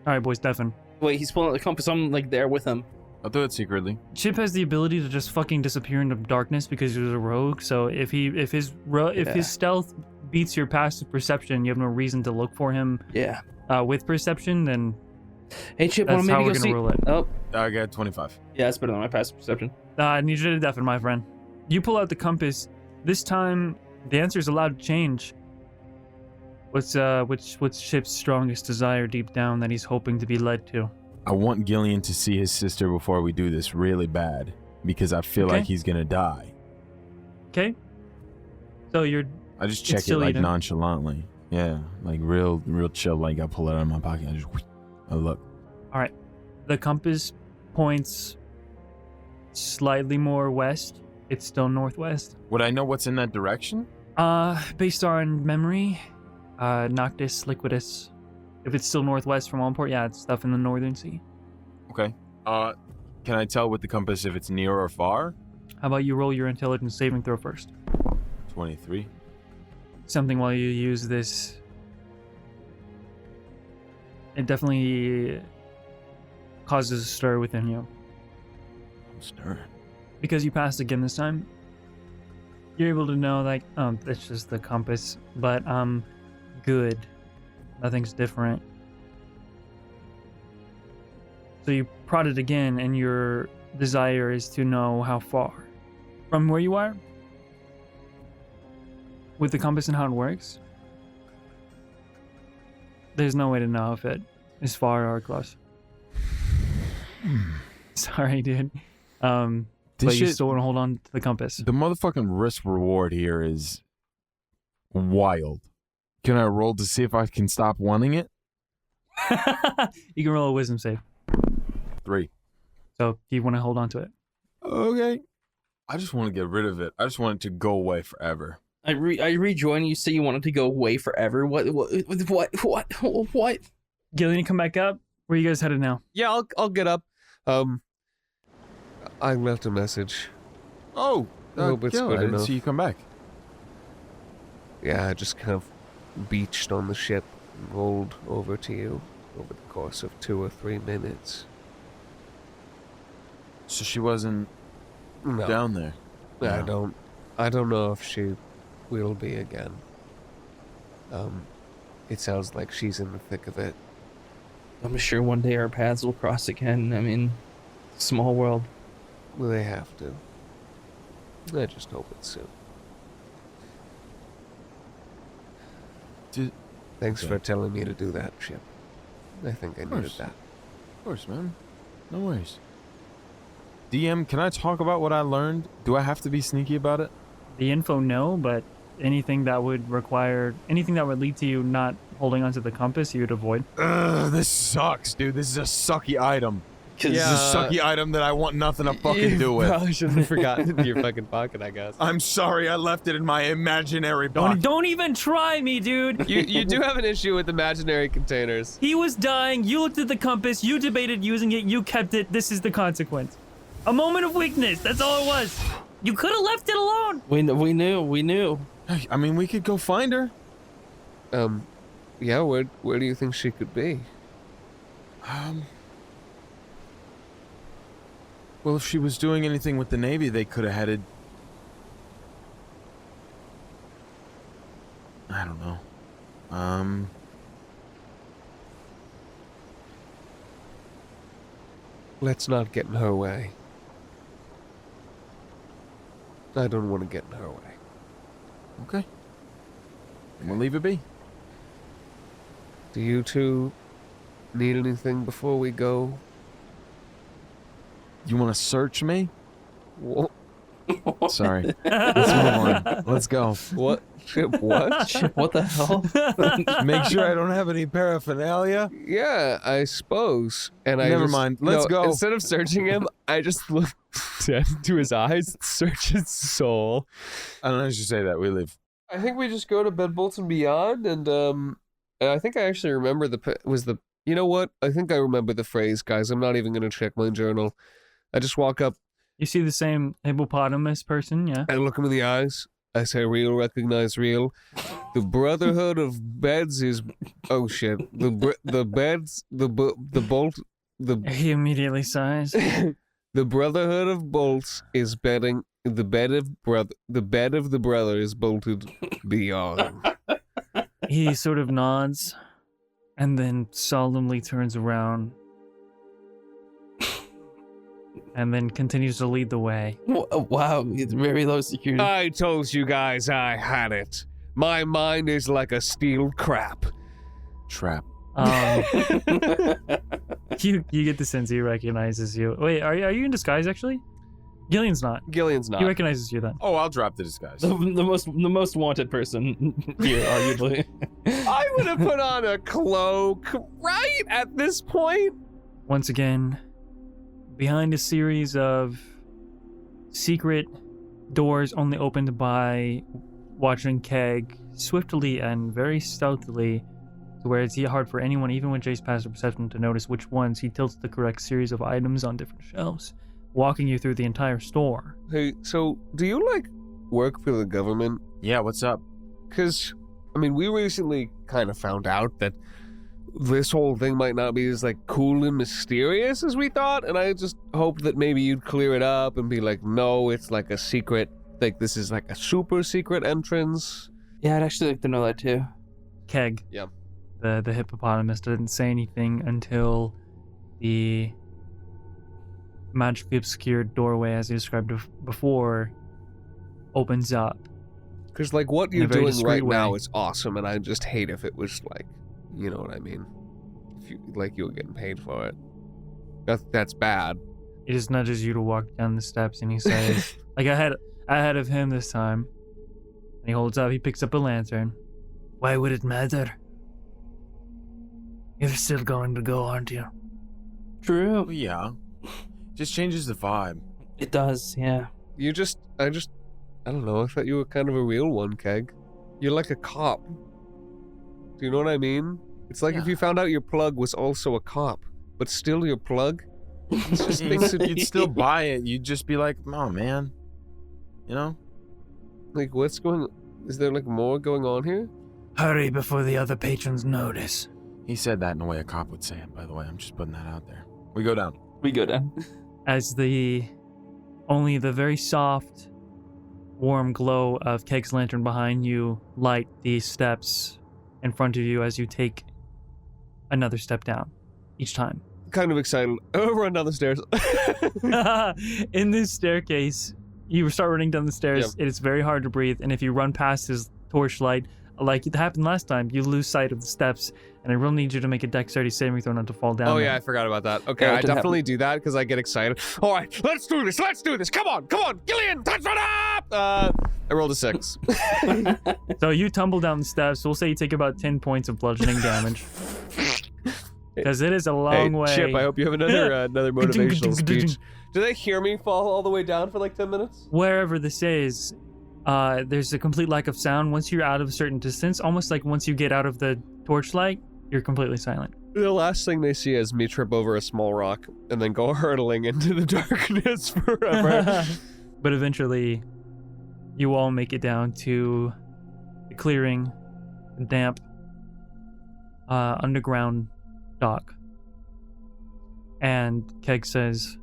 All right, boys, Stefan. Wait, he's pulling out the compass. I'm like there with him. I'll do it secretly. Chip has the ability to just fucking disappear into darkness because he's a rogue. So if his stealth beats your passive perception, you have no reason to look for him. Yeah. With perception, then Hey, Chip, that's wanna how maybe we're go gonna see? rule it. Oh, I got 25. yeah, that's better than my passive perception. I need you to deafen, my friend. You pull out the compass. This time, the answer is allowed to change. What's Chip's strongest desire deep down that he's hoping to be led to? I want Gillion to see his sister before we do this really bad, because I feel like he's gonna die. Okay. So I just check it like nonchalantly. Yeah, like real chill. Like I pull it out of my pocket. I look. All right. The compass points slightly more west. It's still northwest. Would I know what's in that direction? Based on memory, Noctis, Liquidus. If it's still northwest from Allport, yeah, it's stuff in the northern sea. Okay. Can I tell with the compass if it's near or far? How about you roll your intelligence saving throw first? 23. Something while you use this. It definitely causes a stir within you. I'm stirring. Because you passed again this time, you're able to know, like, oh, that's just the compass, but good. Nothing's different. So you prod it again, and your desire is to know how far from where you are with the compass and how it works. There's no way to know if it is far or close. Sorry, dude. But you still want to hold on to the compass. The motherfucking risk reward here is wild. Can I roll to see if I can stop wanting it? You can roll a wisdom save. 3. So do you want to hold on to it? Okay. I just want to get rid of it. I just want it to go away forever. I rejoin. You say you wanted to go away forever. What? Gillion, you come back up. Where are you guys headed now? Yeah, I'll get up. I left a message. Oh, hope it's Gil, good I didn't enough. see you come back. Yeah, I just kind of beached on the ship and rolled over to you over the course of 2 or 3 minutes. So she wasn't No, down there. I don't know if she will be again. It sounds like she's in the thick of it. I'm sure one day our paths will cross again. I mean, small world. Well, they have to. I just hope it's soon. Thanks for telling me to do that, Chip. I think I needed that. Of course, man. No worries. DM, can I talk about what I learned? Do I have to be sneaky about it? The info, no, but anything that would lead to you not holding onto the compass, you would avoid. Ugh, this sucks, dude. This is a sucky item. This is a sucky item that I want nothing to fucking do with. Probably should have forgotten it in your fucking pocket, I guess. I'm sorry, I left it in my imaginary pocket. Don't even try me, dude. You do have an issue with imaginary containers. He was dying. You looked at the compass. You debated using it. You kept it. This is the consequence. A moment of weakness. That's all it was. You could have left it alone. We knew. Hey, I mean, we could go find her. Yeah, where do you think she could be? Well, if she was doing anything with the Navy, they could have headed... I don't know. Let's not get in her way. I don't want to get in her way. Okay. We'll leave it be. Do you two need anything before we go? You want to search me? What? Sorry. Let's move on. Let's go. What? Chip, what? Chip, what the hell? Make sure I don't have any paraphernalia. Yeah, I suppose. And Never mind. Let's go. Instead of searching him, I just look dead into his eyes, search his soul. I don't know. I should say that. We leave. I think we just go to Bed Bolts and Beyond, and I think I actually remember you know what? I think I remember the phrase, guys. I'm not even gonna check my journal. I just walk up. You see the same hippopotamus person, yeah? I look him in the eyes. I say, real, recognize real. The Brotherhood of Beds is... Oh, shit. The He immediately sighs. The Brotherhood of Bolts is betting... The bed of the brother is bolted beyond. He sort of nods and then solemnly turns around and then continues to lead the way. Wow, it's very low security. I told you guys I had it. My mind is like a steel trap. You get the sense he recognizes you. Wait, are you in disguise actually? Gillion's not. Gillion's not. He recognizes you then. Oh, I'll drop the disguise. The most wanted person here, arguably. I would have put on a cloak right at this point. Once again, behind a series of secret doors only opened by watching Keg swiftly and very stealthily, to where it's hard for anyone, even with Jay's passive perception, to notice which ones he tilts the correct series of items on different shelves, walking you through the entire store. Hey, so do you work for the government? Yeah, what's up? Because, I mean, we recently kind of found out that this whole thing might not be as cool and mysterious as we thought, and I just hoped that maybe you'd clear it up and be like, no, it's a secret, this is a super secret entrance. Yeah, I'd actually like to know that too. Keg. Yeah. The hippopotamus didn't say anything until the magically obscured doorway, as you described before, opens up. Because, like, what In a you're very doing discreet right now way. is awesome, and I just hate if it was, like, you know what I mean? If you, like, you were getting paid for it. That's bad. He just nudges you to walk down the steps, and he says, like ahead of him this time. And he picks up a lantern. Why would it matter? You're still going to go, aren't you? True. Yeah. Just changes the vibe. It does, yeah. I don't know, I thought you were kind of a real one, Keg. You're like a cop. Do you know what I mean? It's like if you found out your plug was also a cop, but still your plug. It just makes it... You'd still buy it. You'd just be like, oh, man. You know? Like, what's going... Is there, like, more going on here? Hurry before the other patrons notice. He said that in a way a cop would say it, by the way. I'm just putting that out there. We go down. We go down. As only the very soft, warm glow of Keg's lantern behind you light the steps in front of you as you take another step down each time. Kind of excited. Run down the stairs. In this staircase, you start running down the stairs. Yep. It is very hard to breathe, and if you run past his torchlight, like it happened last time, you lose sight of the steps, and I really need you to make a dexterity saving throw not to fall down. Oh, them. yeah, I forgot about that. Okay, Yeah, it I did definitely do that because I get excited. All right, let's do this. Come on. Gillion, Tidestrider! I rolled a 6. So you tumble down the steps. We'll say you take about 10 points of bludgeoning damage. Because it is a long way. Chip, I hope you have another motivational speech. Do they hear me fall all the way down for like 10 minutes? Wherever this is, there's a complete lack of sound. Once you're out of a certain distance, almost like once you get out of the torchlight, you're completely silent. The last thing they see is me trip over a small rock and then go hurtling into the darkness forever. But eventually, you all make it down to the clearing, the damp, underground dock. And Keg says,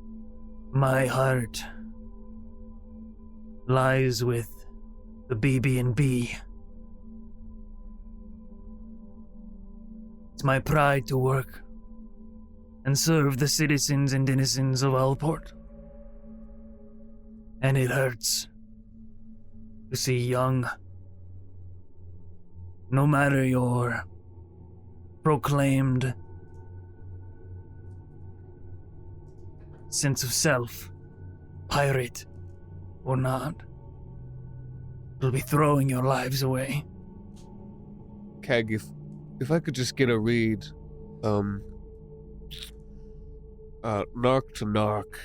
My heart lies with the BB&B. It's my pride to work and serve the citizens and denizens of Allport. And it hurts to see young, no matter your proclaimed sense of self, pirate or not, will be throwing your lives away. Keg, if I could just get a read, narc to narc.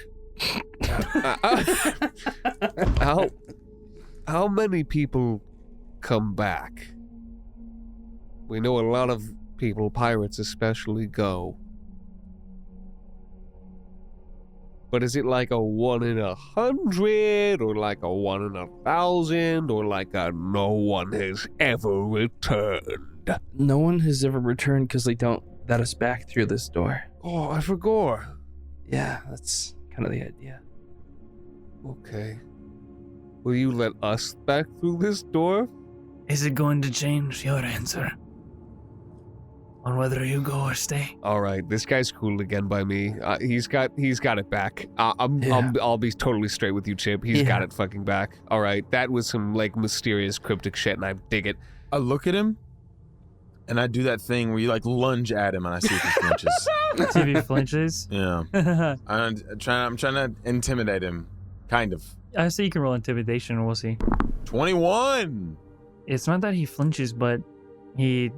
How many people come back? We know a lot of people, pirates especially, go. But is it like a 1 in 100, or like a 1 in 1,000, or like a no one has ever returned? No one has ever returned because they don't let us back through this door. Oh, I forgot. Yeah, that's kind of the idea. Okay. Will you let us back through this door? Is it going to change your answer on whether you go or stay? All right, this guy's cool again by me. He's got it back. I'll be totally straight with you, Chip. He's got it fucking back. All right, that was some like mysterious cryptic shit, and I dig it. I look at him, and I do that thing where you like lunge at him, and I see if he flinches. see if he flinches. Yeah, I'm trying to intimidate him, kind of. I say you can roll intimidation, and we'll see. 21. It's not that he flinches, but he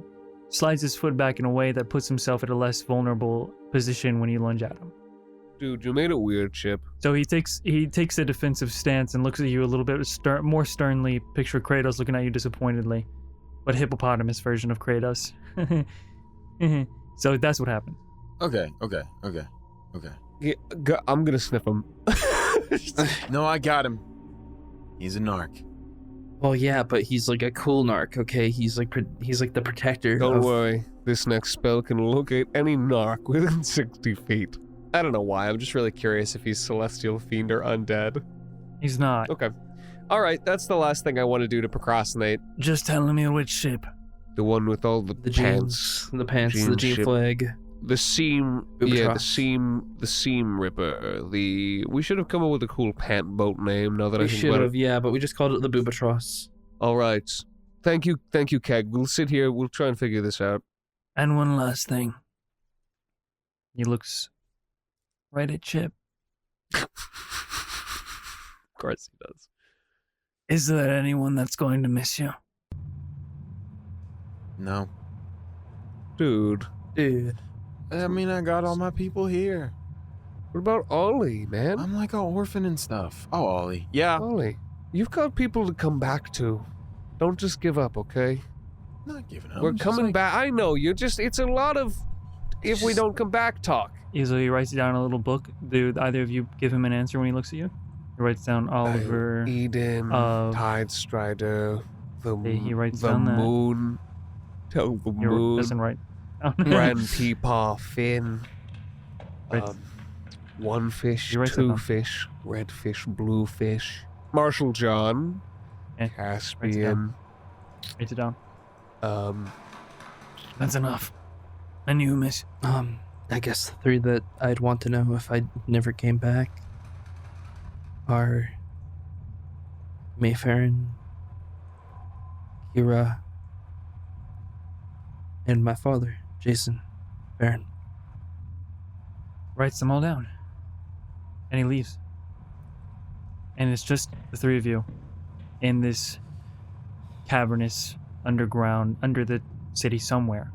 slides his foot back in a way that puts himself at a less vulnerable position when you lunge at him. Dude, you made it weird, Chip. So he takes a defensive stance and looks at you a little bit more sternly. Picture Kratos looking at you disappointedly, but hippopotamus version of Kratos. So that's what happened. Okay. Yeah, I'm gonna sniff him. No, I got him. He's a narc. Well, yeah, but he's like a cool narc, okay? He's like the protector. Don't worry. This next spell can locate any narc within 60 feet. I don't know why. I'm just really curious if he's celestial, fiend, or undead. He's not. Okay. All right, that's the last thing I want to do to procrastinate. Just tell me which ship. The one with all the The pants. jeans, the Jean jean ship. flag. The seam, Boobatross. yeah, the seam ripper. We should have come up with a cool pant boat name. Now that I We think should about have, it. yeah, but we just called it the Boobatross. All right. Thank you, Keg. We'll sit here. We'll try and figure this out. And one last thing. He looks right at Chip. Of course he does. Is there anyone that's going to miss you? No. Dude, I mean, I got all my people here. what about Ollie, man? I'm like an orphan and stuff. Oh, Ollie. Yeah. Ollie, you've got people to come back to. Don't just give up, okay? Not giving up. We're I'm just coming like- back. I know, it's a lot of if we don't come back talk. Easily writes down a little book. Do either of you give him an answer when he looks at you? He writes down Oliver. Eden, of- Tidestrider, He writes the down that. moon. Tell the Your moon. doesn't write. Grand Peepaw, Finn. Right. One fish, You write that two down. fish, red fish, blue fish. Marshall John. Okay. Caspian. Write it down. That's enough. And you, miss. I guess the 3 that I'd want to know if I never came back are Jay Ferin, Kira, and my father, Jason Ferin. Writes them all down. And he leaves. And it's just the 3 of you in this cavernous underground, under the city somewhere,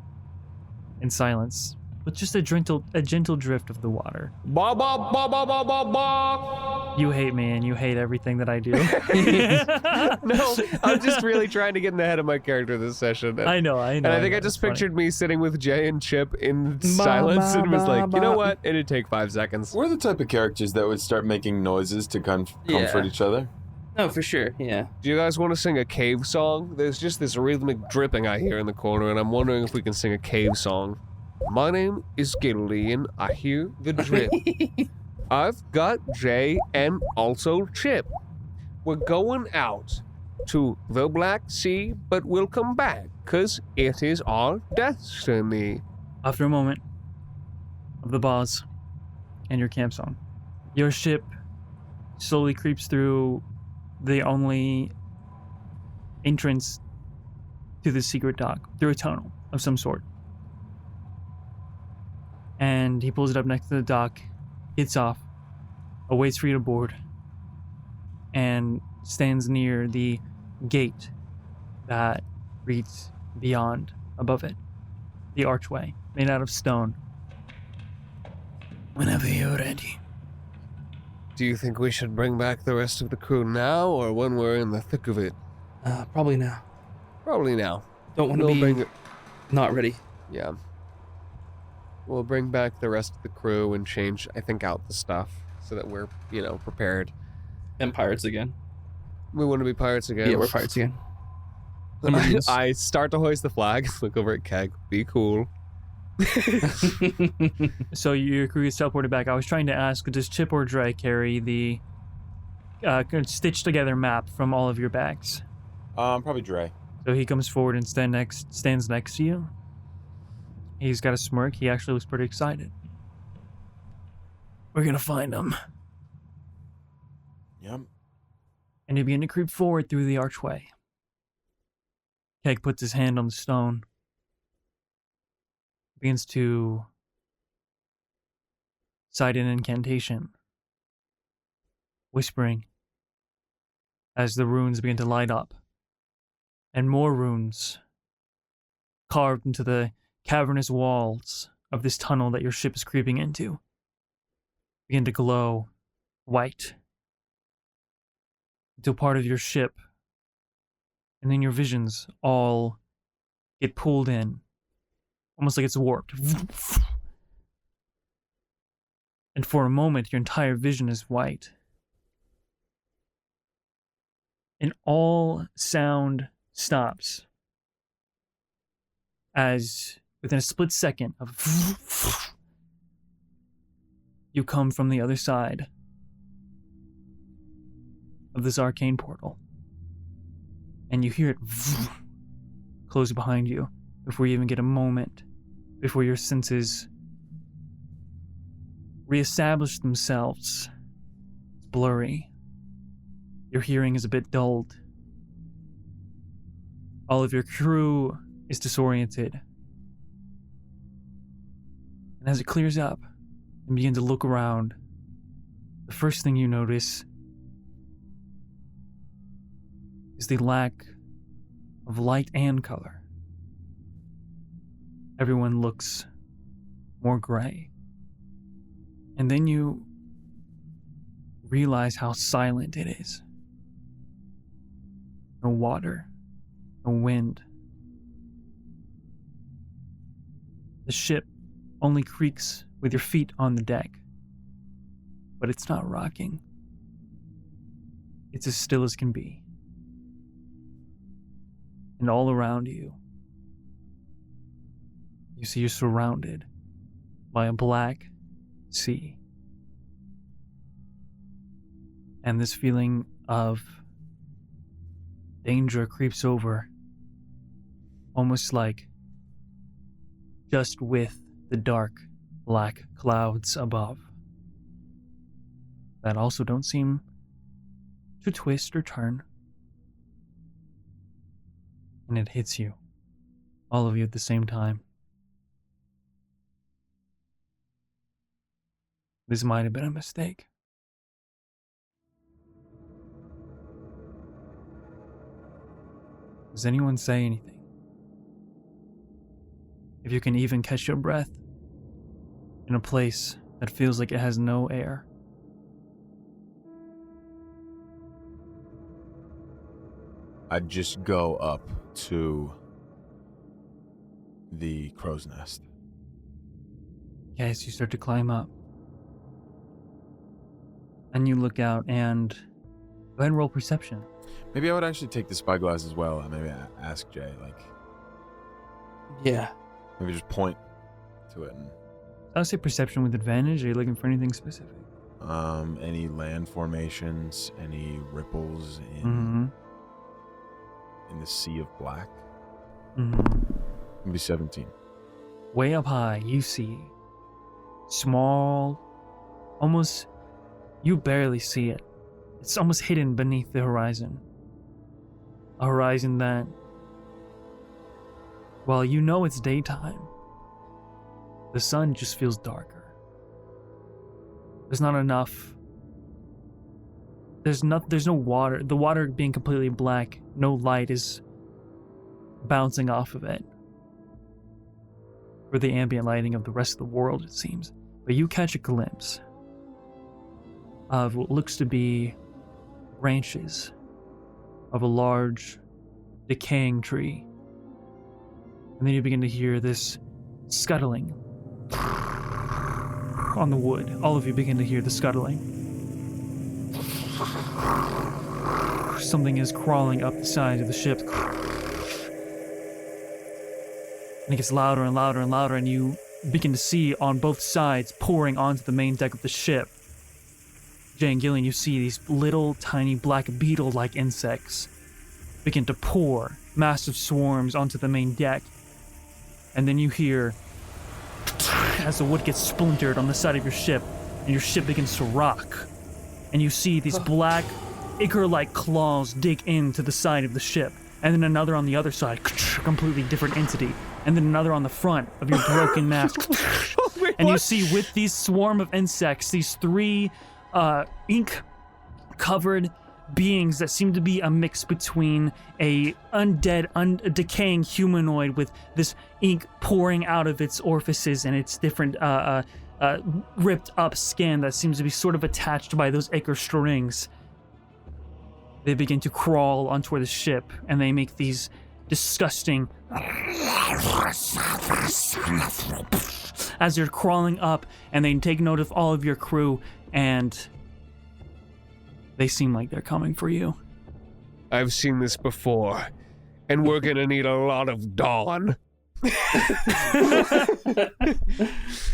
in silence, with just a gentle drift of the water. Ba ba ba ba ba ba ba. You hate me and you hate everything that I do. No, I'm just really trying to get in the head of my character this session. I know. And I think I just pictured me sitting with Jay and Chip in silence and was like, you know what? It'd take 5 seconds. We're the type of characters that would start making noises to comfort each other. No, for sure, yeah. Do you guys want to sing a cave song? There's just this rhythmic dripping I hear in the corner, and I'm wondering if we can sing a cave song. My name is Gillion. I hear the drip. I've got Jay and also Chip. We're going out to the Black Sea, but we'll come back, 'cause it is our destiny. After a moment of the pause and your camp song, your ship slowly creeps through the only entrance to the secret dock, through a tunnel of some sort. And he pulls it up next to the dock, gets off, awaits for you to board, and stands near the gate that reads beyond, above it, the archway made out of stone. Whenever you're ready. Do you think we should bring back the rest of the crew now, or when we're in the thick of it? Probably now. Probably now. Don't want to We'll be bring it. not ready. Yeah. We'll bring back the rest of the crew and change, I think, out the stuff so that we're, prepared. And pirates again. We want to be pirates again. Yeah, we're pirates again. I start to hoist the flag, look over at Keg, be cool. So your crew gets teleported back. I was trying to ask, does Chip or Dre carry the stitched together map from all of your bags? Probably Dre. So he comes forward and stands next to you. He's got a smirk. He actually looks pretty excited. We're gonna find them. Yep. And you begin to creep forward through the archway. Keg puts his hand on the stone. Begins to cite an incantation, whispering as the runes begin to light up. And more runes carved into the cavernous walls of this tunnel that your ship is creeping into begin to glow white until part of your ship, and then your visions all get pulled in, almost like it's warped. And for a moment, your entire vision is white. And all sound stops as, within a split second of you come from the other side of this arcane portal. And you hear it close behind you before you even get a moment, before your senses reestablish themselves. It's blurry. Your hearing is a bit dulled. All of your crew is disoriented. And as it clears up and begin to look around, the first thing you notice is the lack of light and color. Everyone looks more gray. And then you realize how silent it is. No water, no wind. The ship only creaks with your feet on the deck, but it's not rocking. It's as still as can be. And all around you, you see you're surrounded by a black sea. And this feeling of danger creeps over, almost like just with the dark black clouds above that also don't seem to twist or turn. And it hits you, all of you at the same time. This might have been a mistake. Does anyone say anything? If you can even catch your breath in a place that feels like it has no air. I'd just go up to the crow's nest. Yes, you start to climb up. And you look out and go ahead and roll perception. Maybe I would actually take the spyglass as well and maybe ask Jay, like, Yeah. maybe just point to it and I would say perception with advantage. Are you looking for anything specific? any land formations, any ripples in the sea of black. Maybe 17. Way up high, you see small, almost, you barely see it. It's almost hidden beneath the horizon. A horizon that, well, you know it's daytime. The sun just feels darker. There's not enough. There's no water. The water being completely black, no light is bouncing off of it. For the ambient lighting of the rest of the world, it seems. But you catch a glimpse of what looks to be branches of a large, decaying tree. And then you begin to hear this scuttling on the wood. All of you begin to hear the scuttling. Something is crawling up the side of the ship. And it gets louder and louder and louder, and you begin to see on both sides pouring onto the main deck of the ship. Jay and Gillion, you see these little tiny black beetle-like insects begin to pour massive swarms onto the main deck. And then you hear as the wood gets splintered on the side of your ship, and your ship begins to rock. And you see these black, ichor-like claws dig into the side of the ship. And then another on the other side, completely different entity. And then another on the front of your broken mast. And you see with these swarm of insects, these three ink-covered beings that seem to be a mix between a undead, decaying humanoid with this ink pouring out of its orifices and its different ripped up skin that seems to be sort of attached by those ichor strings. They begin to crawl onto the ship, and they make these disgusting as they're crawling up, and they take note of all of your crew, and they seem like they're coming for you. I've seen this before, and we're gonna need a lot of dawn.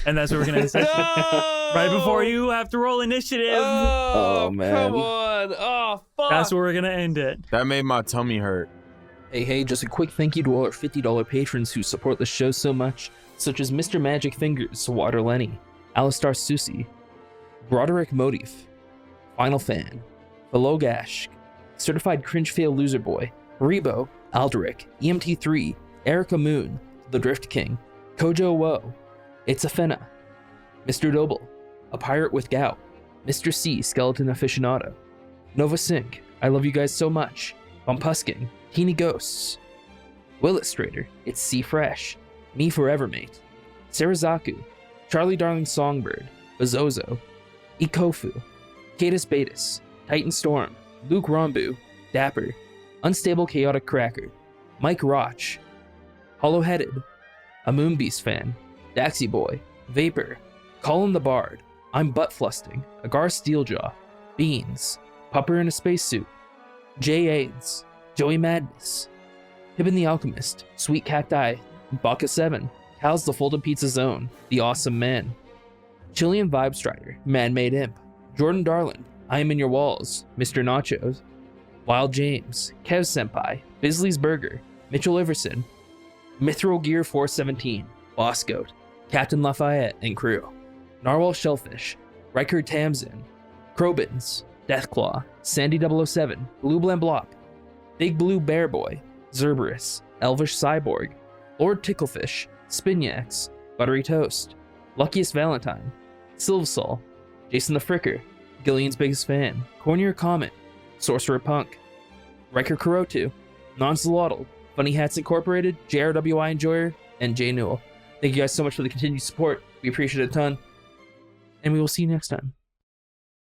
And that's what we're gonna say. No! Right before you have to roll initiative. Oh, man. Come on. Oh, fuck. That's where we're gonna end it. That made my tummy hurt. Hey, just a quick thank you to all our $50 patrons who support the show so much, such as Mr. Magic Fingers, Water Lenny, Alistar Susi, Broderick Motif, Final Fan, Philogash, Certified Cringe Fail Loser Boy, Rebo, Alderic, EMT3, Erica Moon, The Drift King, Kojo Woe, It's a Fena, Mr. Doble, A Pirate with Gout, Mr. C, Skeleton Aficionado, Nova Sync, I love you guys so much, Bumpusking, Teeny Ghosts, Willustrator, It's C Fresh, Me Forever Mate, Sarazaku, Charlie Darling Songbird, Bazozo, Ikofu, Cadus Betis, Titan Storm, Luke Rombu, Dapper, Unstable Chaotic Cracker, Mike Roch, Hollow-Headed, a Moonbeast fan, Daxy Boy, Vapor, Colin the Bard, I'm Butt Flusting, Agar Steeljaw, Beans, Pupper in a Spacesuit, Jay AIDS, Joey Madness, Pippin the Alchemist, Sweet Cacti, Baka7, Cal's the Folded Pizza Zone, The Awesome Man, Chilean Vibestrider, Man-Made Imp, Jordan Darland, I Am in Your Walls, Mr. Nachos, Wild James, Kev Senpai, Bizly's Burger, Mitchell Iverson, Mithril Gear 417, Boss Goat, Captain Lafayette and crew, Narwhal Shellfish, Riker Tamsin, Krobins, Deathclaw, Sandy 007, Blue Blamblop, Big Blue Bear Boy, Zerberus, Elvish Cyborg, Lord Ticklefish, Spinax, Buttery Toast, Luckiest Valentine, Silvsol, Jason the Fricker, Gillion's Biggest Fan, Cornier Comet, Sorcerer Punk, Riker Kurotu, Nonsalotl, Funny Hats Incorporated, JRWI Enjoyer, and Jay Newell. Thank you guys so much for the continued support. We appreciate it a ton. And we will see you next time.